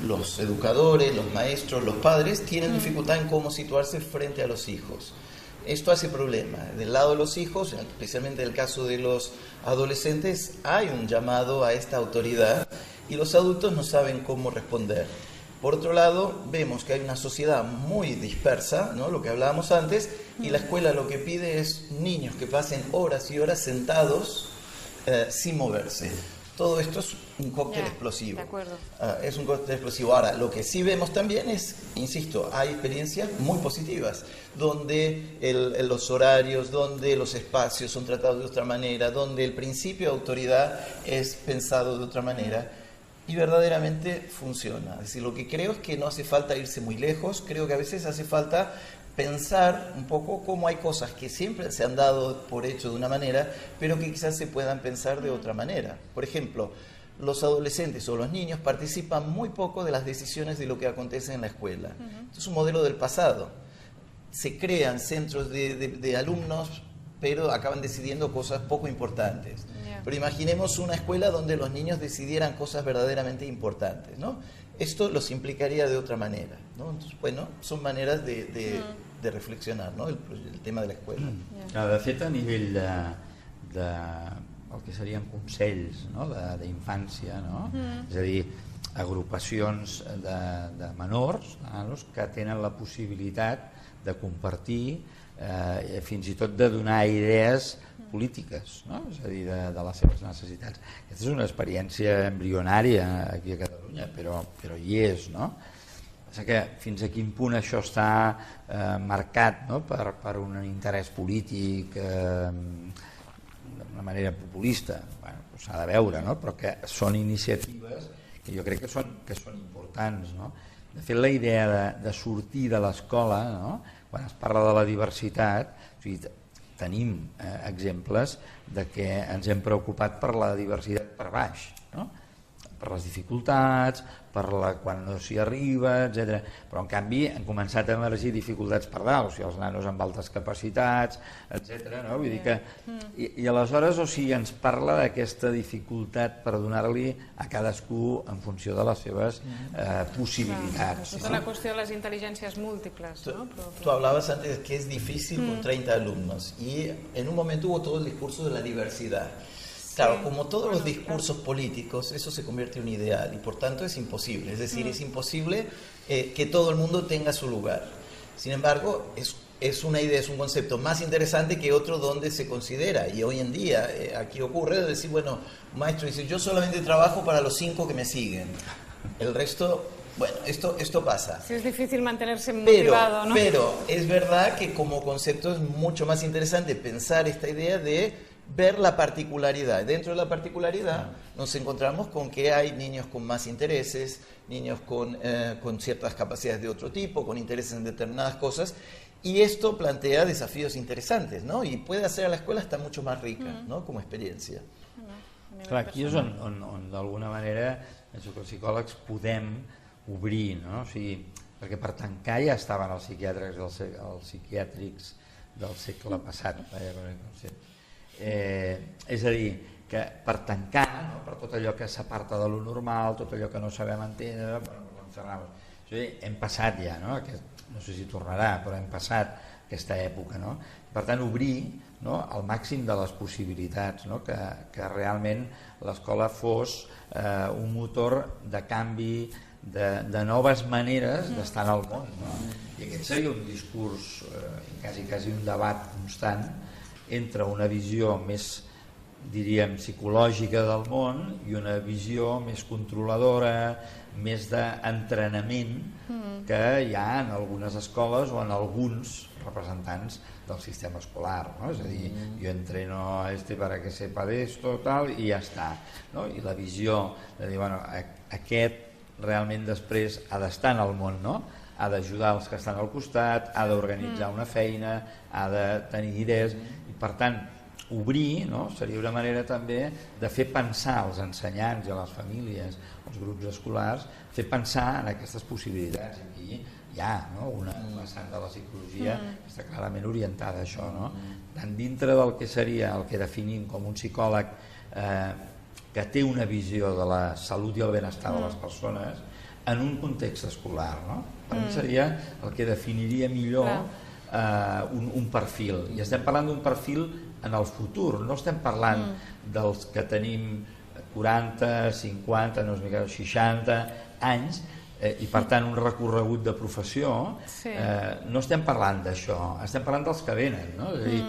los educadores, los maestros, los padres tienen dificultad en cómo situarse frente a los hijos. Esto hace problema. Del lado de los hijos, especialmente en el caso de los adolescentes, hay un llamado a esta autoridad y los adultos no saben cómo responder. Por otro lado, vemos que hay una sociedad muy dispersa, ¿no? Lo que hablábamos antes, y la escuela lo que pide es niños que pasen horas y horas sentados sin moverse. Todo esto es un cóctel explosivo. De acuerdo. Es un cóctel explosivo. Ahora, lo que sí vemos también es, insisto, hay experiencias muy positivas, donde los horarios, donde los espacios son tratados de otra manera, donde el principio de autoridad es pensado de otra manera. Y verdaderamente funciona. Es decir, lo que creo es que no hace falta irse muy lejos, creo que a veces hace falta pensar un poco cómo hay cosas que siempre se han dado por hecho de una manera, pero que quizás se puedan pensar de otra manera. Por ejemplo, los adolescentes o los niños participan muy poco de las decisiones de lo que acontece en la escuela. Esto es un modelo del pasado. Se crean centros de alumnos, pero acaban decidiendo cosas poco importantes. Pero imaginemos una escuela donde los niños decidieran cosas verdaderamente importantes, ¿no? Esto los implicaría de otra manera, ¿no? Entonces, bueno, son maneras de reflexionar, ¿no? El tema de la escuela. De fet, a nivell de el que serien consells, no? d'infància, no? És a dir, agrupacions de menors, que tenen la possibilitat de compartir, fins i tot de donar idees polítiques, no? És a dir, de les seves necessitats. Aquesta és una experiència embrionària aquí a Catalunya, però hi és, no? Que fins a quin punt això està marcat, no? per un interès polític d'una manera populista, bueno, s'ha de veure, no? Però que són iniciatives que jo crec que són importants, no? De fet, la idea de sortir de l'escola, no? Quan es parla de la diversitat, o sigui, tenim exemples de que ens hem preocupat per la diversitat per baix, no? Per les dificultats, per quan no s'hi arriba, etc. Però en canvi han començat a emergir dificultats per dalt, o sigui, els nanos amb altes capacitats, etc. No? Vull dir que, i aleshores, o sigui, ens parla d'aquesta dificultat per donar-li a cadascú en funció de les seves possibilitats. Tota la qüestió de les intel·ligències múltiples, ¿no? Tú hablabas antes de que es difícil con 30 alumnos y en un momento hubo todo el discurso de la diversidad. Claro, como todos los discursos políticos, eso se convierte en un ideal y por tanto es imposible. Es decir, es imposible que todo el mundo tenga su lugar. Sin embargo, es una idea, es un concepto más interesante que otro donde se considera. Y hoy en día aquí ocurre decir, bueno, un maestro dice, yo solamente trabajo para los 5 que me siguen. El resto... Bueno, esto pasa. Sí, es difícil mantenerse motivado, ¿no? Pero es verdad que como concepto es mucho más interesante pensar esta idea de ver la particularidad. Dentro de la particularidad nos encontramos con que hay niños con más intereses, niños con ciertas capacidades de otro tipo, con intereses en determinadas cosas, y esto plantea desafíos interesantes, ¿no? Y puede hacer a la escuela hasta mucho más rica, ¿no? Como experiencia. Clar, aquí és on d'alguna manera penso que els psicòlegs podem obrir, no? O sigui, perquè per tancar ja estaven els psiquiàtrics del segle passat, és a dir, que per tancar, no? Per tot allò que s'aparta de lo normal, tot allò que no sabem entendre, hem passat ja, no? No sé si tornarà, però hem passat aquesta època, no? Per tant, obrir, no? Al màxim de les possibilitats, no? Que realment l'escola fos un motor de canvi, de noves maneres d'estar en el món, no? I aquest seria un discurs, quasi un debat constant entre una visió més diríem, psicològica del món i una visió més controladora, més d'entrenament que hi ha en algunes escoles o en alguns representants del sistema escolar, no? És a dir, jo entreno a para que sepa de esto, tal, i ja està, no? I la visió de dir, bueno, aquest realment després ha d'estar en el món, no? Ha d'ajudar els que estan al costat, ha d'organitzar una feina, ha de tenir idees, i per tant, obrir, no? Seria una manera també de fer pensar als ensenyants i a les famílies, als grups escolars, fer pensar en aquestes possibilitats. Aquí hi ha, no? Una vessant de la psicologia que està clarament orientada a això, no? Tant dintre del que seria el que definim com un psicòleg que té una visió de la salut i el benestar de les persones en un context escolar, no? Per mi seria el que definiria millor un perfil, i estem parlant d'un perfil en el futur, no estem parlant dels que tenim 40, 50, no sé, 60 anys i per tant un recorregut de professió, no estem parlant d'això, estem parlant dels que venen, no? És a dir,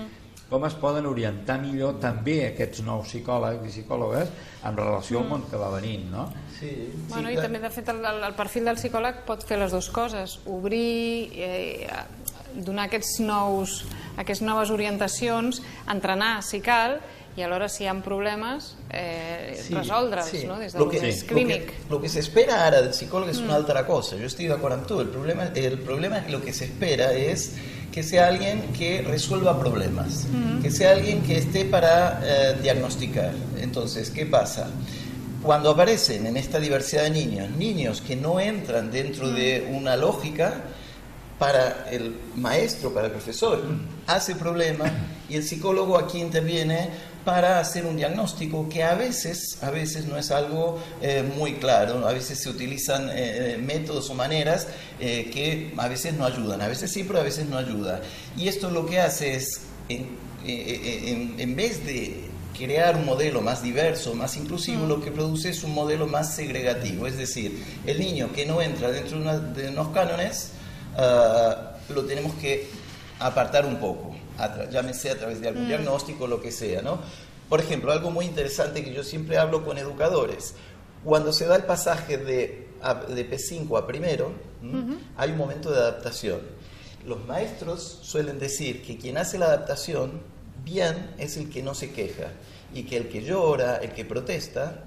com es poden orientar millor també aquests nous psicòlegs i psicòlogues en relació al món que va venint, no? Sí, bueno, i també de fet el perfil del psicòleg pot fer les dues coses, obrir, donar aquestes noves orientacions, entrenar si cal, y alhora si hi ha problemes resoldre'ls, ¿no? Des del més clínic. Lo que se espera ahora del psicólogo es una otra cosa. Yo estoy de acuerdo en todo. El problema es que lo que se espera es que sea alguien que resuelva problemas, que sea alguien que esté para diagnosticar. Entonces, ¿qué pasa? Cuando aparecen en esta diversidad de niños que no entran dentro de una lógica, para el maestro, para el profesor, hace problema, y el psicólogo aquí interviene para hacer un diagnóstico que a veces no es algo muy claro. A veces se utilizan métodos o maneras que a veces no ayudan, a veces sí, pero a veces no ayuda. Y esto lo que hace es, en vez de crear un modelo más diverso, más inclusivo, lo que produce es un modelo más segregativo. Es decir, el niño que no entra dentro de unos cánones, lo tenemos que apartar un poco, llámese a través de algún diagnóstico, lo que sea, ¿no? Por ejemplo, algo muy interesante que yo siempre hablo con educadores, cuando se da el pasaje de P5 a primero, hay un momento de adaptación. Los maestros suelen decir que quien hace la adaptación bien es el que no se queja, y que el que llora, el que protesta,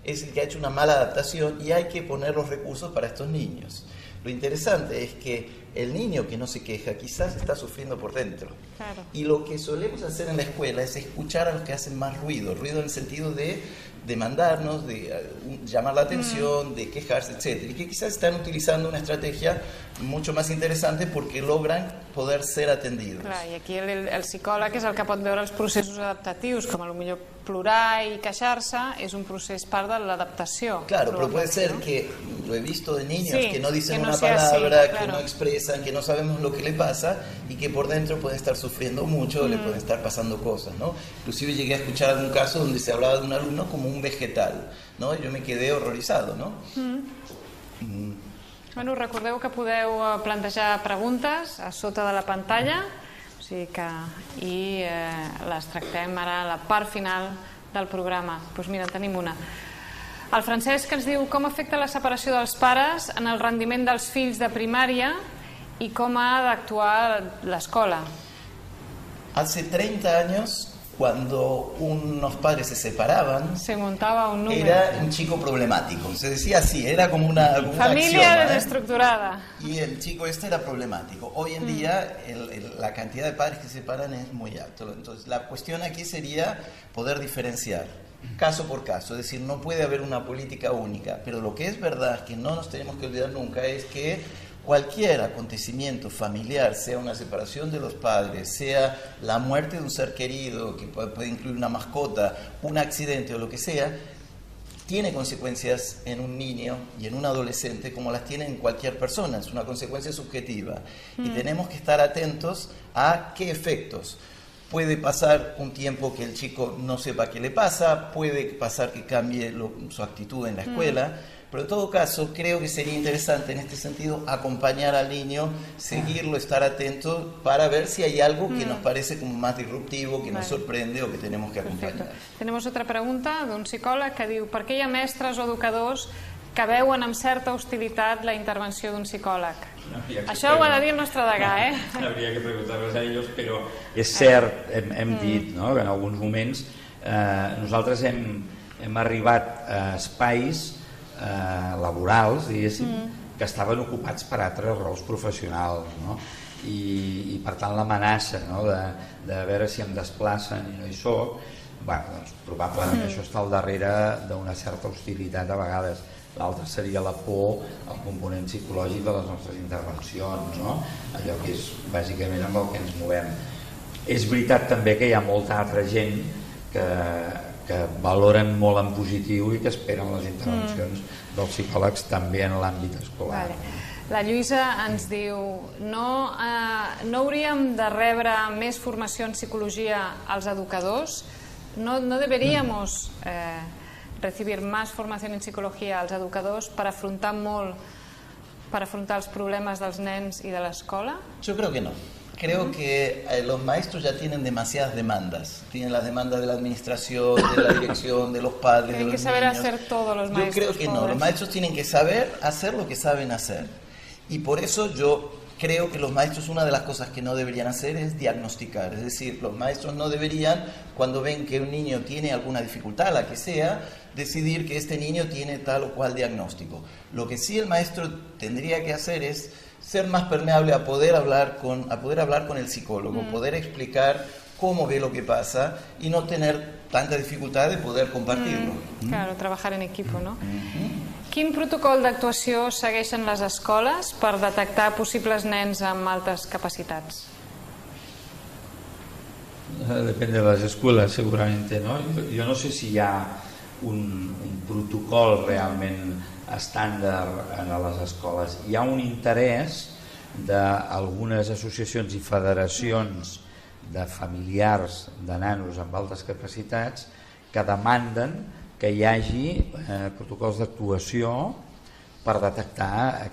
es el que ha hecho una mala adaptación, y hay que poner los recursos para estos niños. Lo interesante es que el niño que no se queja quizás está sufriendo por dentro. Claro. Y lo que solemos hacer en la escuela es escuchar a los que hacen más ruido en el sentido de demandarnos, de llamar la atención, de quejarse, etc. Y que quizás están utilizando una estrategia mucho más interesante porque logran poder ser atendidos. Clar, i aquí el psicòleg és el que pot veure els processos adaptatius, com potser plorar i queixar-se és un procés part de l'adaptació. Claro, pero puede ser que, lo he visto de niños que no dicen una palabra, que no expresan, que no sabemos lo que le pasa y que por dentro pueden estar sufriendo mucho, le pueden estar pasando cosas, ¿no? Inclusive llegué a escuchar algún caso donde se hablaba de un alumno como un vegetal, ¿no? Yo me quedé horrorizado, ¿no? Bueno, recordeu que podeu plantejar preguntes a sota de la pantalla, o sigui que les tractem ara a la part final del programa. Doncs mira, en tenim una. El Francesc ens diu com afecta la separació dels pares en el rendiment dels fills de primària i com ha d'actuar l'escola. Hace 30 años, cuando unos padres se separaban, se montaba un número. Era un chico problemático. Se decía así, era como una familia axioma, desestructurada. Y el chico era problemático. Hoy en día la cantidad de padres que se separan es muy alta. Entonces la cuestión aquí sería poder diferenciar caso por caso. Es decir, no puede haber una política única. Pero lo que es verdad, que no nos tenemos que olvidar nunca, es que cualquier acontecimiento familiar, sea una separación de los padres, sea la muerte de un ser querido, que puede incluir una mascota, un accidente o lo que sea, tiene consecuencias en un niño y en un adolescente como las tiene en cualquier persona. Es una consecuencia subjetiva. Y tenemos que estar atentos a qué efectos. Puede pasar un tiempo que el chico no sepa qué le pasa, puede pasar que cambie su actitud en la escuela, Pero en todo caso, creo que sería interesante en este sentido acompañar al niño, seguirlo, estar atento para ver si hay algo que nos parece como más disruptivo, que nos sorprende o que tenemos que acompañar. Tenemos otra pregunta d'un psicòleg que diu per què hi ha mestres o educadors que veuen amb certa hostilitat la intervenció d'un psicòleg? Això ho ha de dir el nostre degà, Habría que preguntarles a ellos, però és cert, hem dit, no?, que en alguns moments nosaltres hem arribat a espais laborals, diguéssim, que estaven ocupats per altres rols professionals, no? I per tant l'amenaça, no?, de veure si em desplacen i no hi soc, doncs probablement això està al darrere d'una certa hostilitat a vegades. L'altre seria la por, el component psicològic de les nostres intervencions, no?, allò que és bàsicament amb el que ens movem. És veritat també que hi ha molta altra gent que valoren molt en positiu i que esperen les intervencions dels psicòlegs també en l'àmbit escolar. La Lluïsa ens diu no hauríem de rebre més formació en psicologia als educadors? No deberíamos recibir más formación en psicología als educadors per afrontar els problemes dels nens i de l'escola? Yo creo que no. Creo que los maestros ya tienen demasiadas demandas. Tienen las demandas de la administración, de la dirección, de los padres, de los niños. Tienen que saber hacer todo los maestros. Yo creo que no. Los maestros tienen que saber hacer lo que saben hacer. Y por eso yo creo que los maestros, una de las cosas que no deberían hacer es diagnosticar. Es decir, los maestros no deberían, cuando ven que un niño tiene alguna dificultad, la que sea, decidir que este niño tiene tal o cual diagnóstico. Lo que sí el maestro tendría que hacer es ser más permeable a poder hablar con el psicólogo, poder explicar cómo ve lo que pasa y no tener tanta dificultad de poder compartirlo. Claro, trabajar en equipo, ¿no? Quin protocol d'actuació segueixen les escoles per detectar possibles nens amb altes capacitats? Depende de las escuelas, seguramente, ¿no? Yo no sé si hi ha un protocol realment estàndard en les escoles. Hi ha un interès d'algunes associacions i federacions de familiars de nanos amb altes capacitats que demanden que hi hagi protocols d'actuació per detectar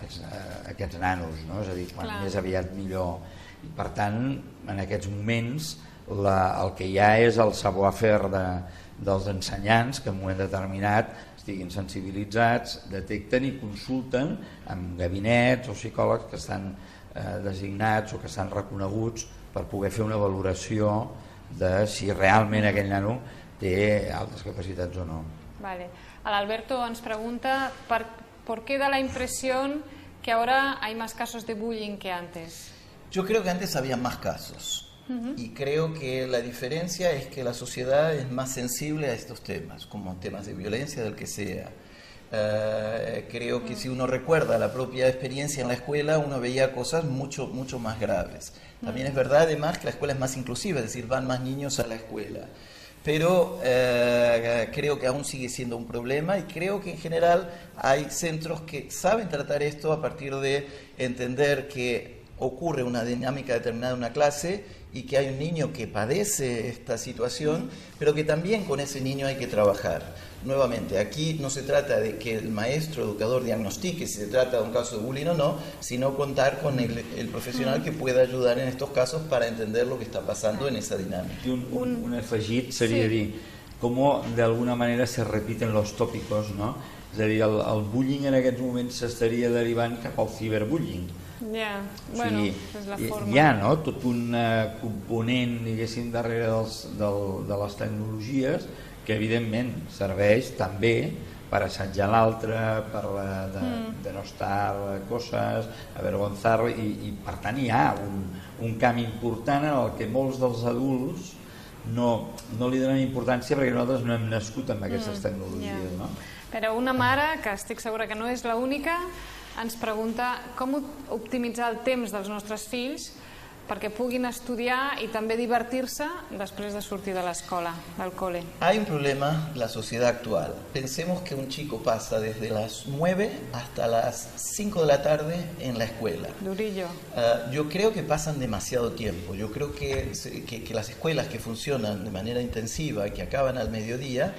aquests nanos, no? És a dir, quan més aviat millor. I per tant, en aquests moments, el que hi ha és el savoir-faire dels ensenyants que en un moment determinat estiguin sensibilitzats, detecten i consulten amb gabinets o psicòlegs que estan designats o que estan reconeguts per poder fer una valoració de si realment aquell nano té altas capacitats o no. Vale. Alberto ens pregunta ¿por qué da la impresión que ahora hay más casos de bullying que antes? Yo creo que antes había más casos. Y creo que la diferencia es que la sociedad es más sensible a estos temas, como temas de violencia, del que sea. Creo que si uno recuerda la propia experiencia en la escuela, uno veía cosas mucho más graves. También es verdad, además, que la escuela es más inclusiva, es decir, van más niños a la escuela. Pero creo que aún sigue siendo un problema y creo que en general hay centros que saben tratar esto a partir de entender que ocurre una dinámica determinada en una clase y que hay un niño que padece esta situación, pero que también con ese niño hay que trabajar. Nuevamente, aquí no se trata de que el maestro educador diagnostique si se trata de un caso de bullying o no, sino contar con el profesional que pueda ayudar en estos casos para entender lo que está pasando en esa dinámica. Un afegit seria dir com d'alguna manera se repiten los tópicos, no? És a dir, el bullying en aquests moments s'estaria derivant cap al ciberbullying. Ja, bueno, és la forma. Hi ha, no?, tot un component, diguéssim, darrere de les tecnologies que evidentment serveix també per assetjar l'altre, per de no estar coses, avergonzar, i per tant hi ha un camp important en el que molts dels adults no li donen importància perquè nosaltres no hem nascut amb aquestes tecnologies, no? Però una mare, que estic segura que no és l'única, ens pregunta com optimitzar el temps dels nostres fills perquè puguin estudiar i també divertir-se després de sortir de l'escola, del cole? Hay un problema en la sociedad actual. Pensemos que un chico pasa desde las 9 hasta las 5 de la tarde en la escuela. Durillo. Yo creo que pasan demasiado tiempo. Yo creo que las escuelas que funcionan de manera intensiva y que acaban al mediodía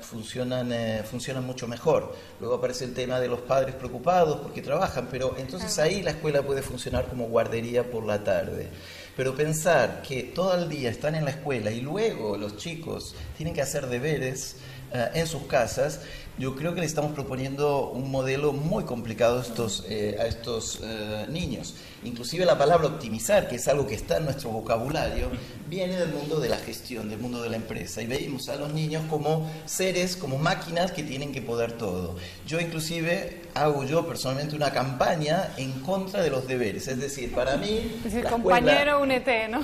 funcionan mucho mejor. Luego aparece el tema de los padres preocupados porque trabajan, pero entonces ahí la escuela puede funcionar como guardería por la tarde. Pero pensar que todo el día están en la escuela y luego los chicos tienen que hacer deberes en sus casas, yo creo que le estamos proponiendo un modelo muy complicado a estos niños. Inclusive la palabra optimizar, que es algo que está en nuestro vocabulario, viene del mundo de la gestión, del mundo de la empresa. Y vemos a los niños como seres, como máquinas que tienen que poder todo. Yo inclusive hago personalmente una campaña en contra de los deberes. Es decir, para mí... Es decir, compañero, únete, ¿no?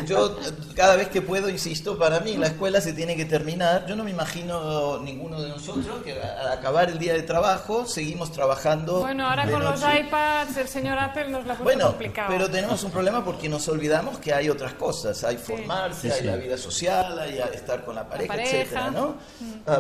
Yo cada vez que puedo insisto, para mí la escuela se tiene que terminar. Yo no me imagino ninguno de nosotros que al acabar el día de trabajo seguimos trabajando. Bueno, ahora con los iPads el señor Apple nos la puso complicado. Pero tenemos un problema porque nos olvidamos que hay otras cosas. Hay formarse, hay la vida social, hay estar con la pareja, etcétera, ¿no?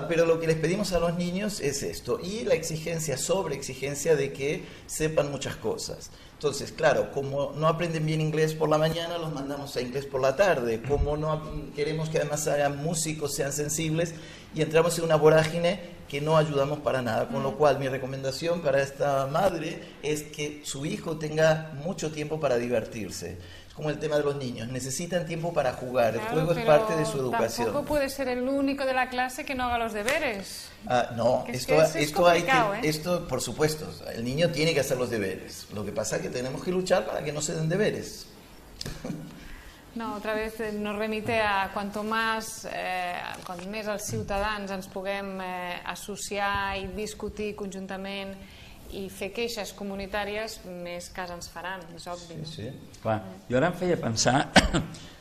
Pero lo que les pedimos a los niños es esto. Y la exigencia, sobreexigencia de que sepan muchas cosas. Entonces, claro, como no aprenden bien inglés por la mañana, los mandamos a inglés por la tarde. Como no queremos que además sean músicos, sean sensibles, y entramos en una vorágine que no ayudamos para nada. Con lo cual, mi recomendación para esta madre es que su hijo tenga mucho tiempo para divertirse. Es como el tema de los niños, necesitan tiempo para jugar. Claro, el juego es parte de su educación. Tampoco puede ser el único de la clase que no haga los deberes. No, esto por supuesto, el niño tiene que hacer los deberes. Lo que pasa es que tenemos que luchar para que no se den deberes. No, otra vez nos remite a quant més els ciutadans ens puguem associar i discutir conjuntament i fer queixes comunitàries, més cas ens faran, és obvi. Sí. Clar, jo ara em feia pensar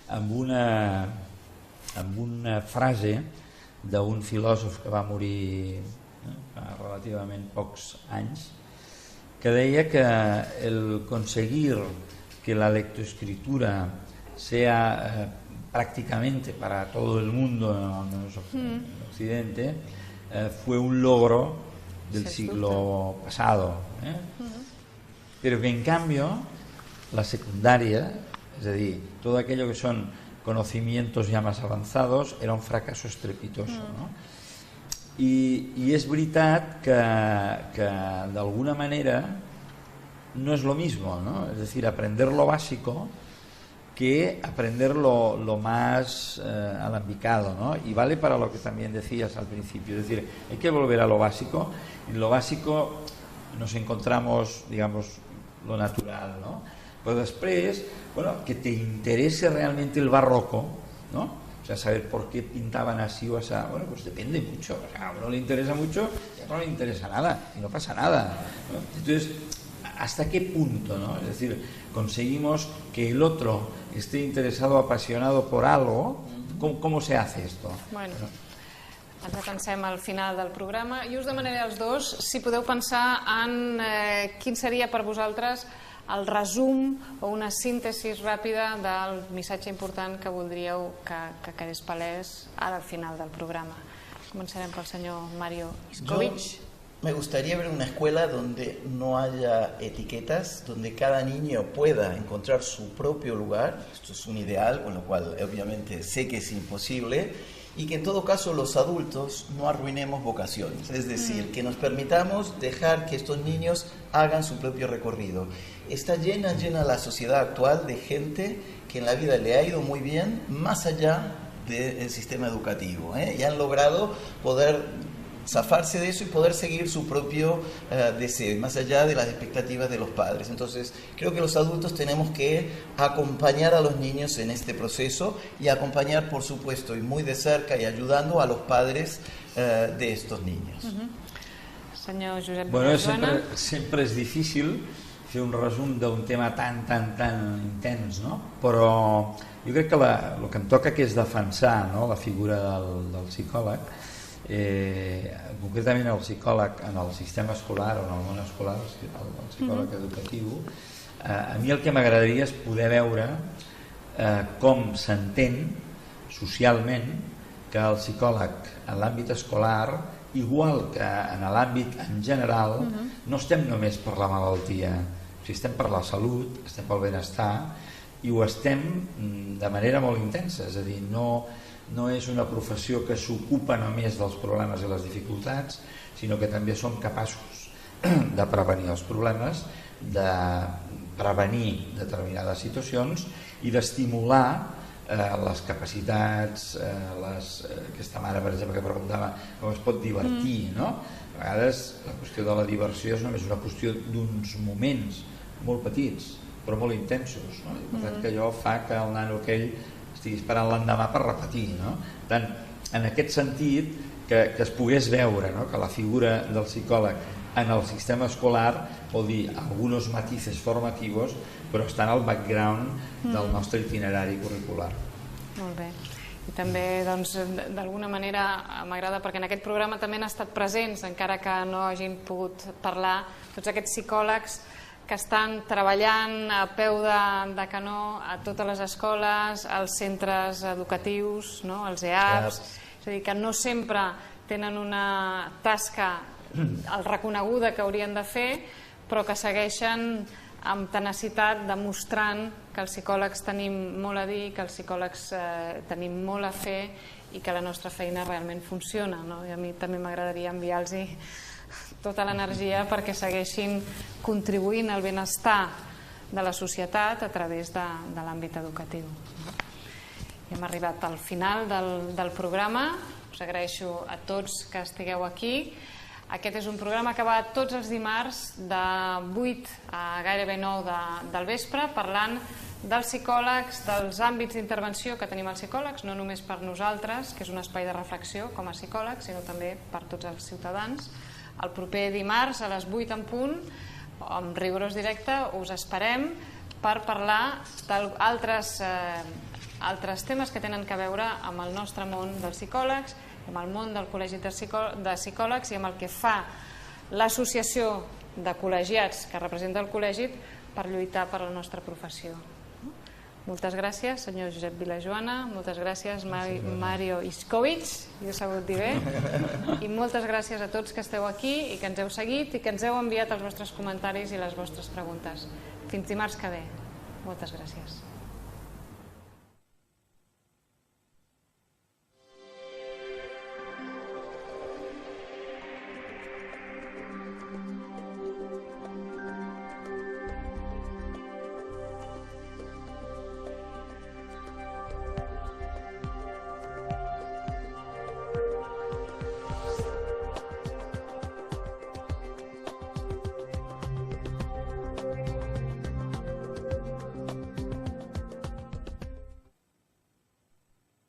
en una frase d'un filòsof que va morir fa relativament pocs anys, que deia que el conseguir que la lectoescritura sea prácticamente para todo el mundo, al menos en Occidente, fue un logro del siglo pasado. Pero que en cambio la secundaria, es decir, todo aquello que son conocimientos ya más avanzados, era un fracaso estrepitoso, ¿no? Y es veritat que de alguna manera no es lo mismo, ¿no? Es decir, aprender lo básico que aprender lo más alambicado, ¿no? Y vale para lo que también decías al principio, es decir, hay que volver a lo básico. En lo básico nos encontramos, digamos, lo natural, ¿no? Pero después, bueno, que te interese realmente el barroco, ¿no? O sea, saber por qué pintaban así o así, bueno, pues depende mucho. O sea, a uno le interesa mucho y a otro no le interesa nada, y no pasa nada, ¿no? Entonces, ¿hasta qué punto, no? Es decir, conseguimos que el otro esté interesado, apasionado por algo. ¿Cómo se hace esto? Bueno, ens atansem al final del programa i us demanaré als dos si podeu pensar en quin seria per vosaltres el resum o una síntesi ràpida del missatge important que voldríeu que quedés palès ara al final del programa. Començarem pel senyor Mario Iskovich. Me gustaría ver una escuela donde no haya etiquetas, donde cada niño pueda encontrar su propio lugar. Esto es un ideal, con lo cual obviamente sé que es imposible, y que en todo caso los adultos no arruinemos vocaciones, es decir, que nos permitamos dejar que estos niños hagan su propio recorrido. Está llena la sociedad actual de gente que en la vida le ha ido muy bien, más allá del sistema educativo, y han logrado poder zafarse de eso y poder seguir su propio deseo, más allá de las expectativas de los padres. Entonces, creo que los adultos tenemos que acompañar a los niños en este proceso y acompañar, por supuesto, y muy de cerca y ayudando a los padres de estos niños. Senyor Josep Bueno, sempre és difícil fer un resum d'un tema tan intens, no? Però jo crec que el que em toca que és defensar, no?, la figura del psicòleg, concretament el psicòleg en el sistema escolar o en el món escolar, el psicòleg educatiu, A mi el que m'agradaria és poder veure com s'entén socialment que el psicòleg en l'àmbit escolar, igual que en l'àmbit en general, no estem només per la malaltia, estem per la salut, estem pel benestar, i ho estem de manera molt intensa, és a dir, no és una professió que s'ocupa només dels problemes i les dificultats, sinó que també som capaços de prevenir els problemes, de prevenir determinades situacions i d'estimular les capacitats, aquesta mare, per exemple, que preguntava com es pot divertir, no? A vegades la qüestió de la diversió és només una qüestió d'uns moments molt petits, però molt intensos, no? I per tant que allò fa que el nano aquell estigui esperant l'endemà per repetir, no? Per tant, en aquest sentit, que es pogués veure, no? Que la figura del psicòleg en el sistema escolar vol dir alguns matices formativos, però està en el background del nostre itinerari curricular. Molt bé. I també, doncs, d'alguna manera m'agrada perquè en aquest programa també han estat presents, encara que no hagin pogut parlar, tots aquests psicòlegs que estan treballant a peu de canó a totes les escoles, als centres educatius, no? Als EAPs, és a dir, que no sempre tenen una tasca reconeguda que haurien de fer, però que segueixen amb tenacitat demostrant que els psicòlegs tenim molt a dir, que els psicòlegs tenim molt a fer i que la nostra feina realment funciona, no? I a mi també m'agradaria enviar-los tota l'energia perquè segueixin contribuint al benestar de la societat a través de l'àmbit educatiu. Hem arribat al final del programa. Us agraeixo a tots que estigueu aquí. Aquest és un programa que va tots els dimarts de 8 a gairebé 9 del vespre, parlant dels psicòlegs, dels àmbits d'intervenció que tenim els psicòlegs, no només per nosaltres, que és un espai de reflexió com a psicòlegs, sinó també per tots els ciutadans. El proper dimarts a les 8 en punt, amb rigorós directe, us esperem per parlar d'altres temes que tenen a veure amb el nostre món dels psicòlegs, amb el món del Col·legi de Psicòlegs i amb el que fa l'associació de col·legiats que representa el col·legi per lluitar per la nostra professió. Moltes gràcies, senyor Josep Vilajoana, moltes gràcies, Mario Iskovic, jo he sabut dir bé, i moltes gràcies a tots que esteu aquí i que ens heu seguit i que ens heu enviat els vostres comentaris i les vostres preguntes. Fins dimarts que ve. Moltes gràcies.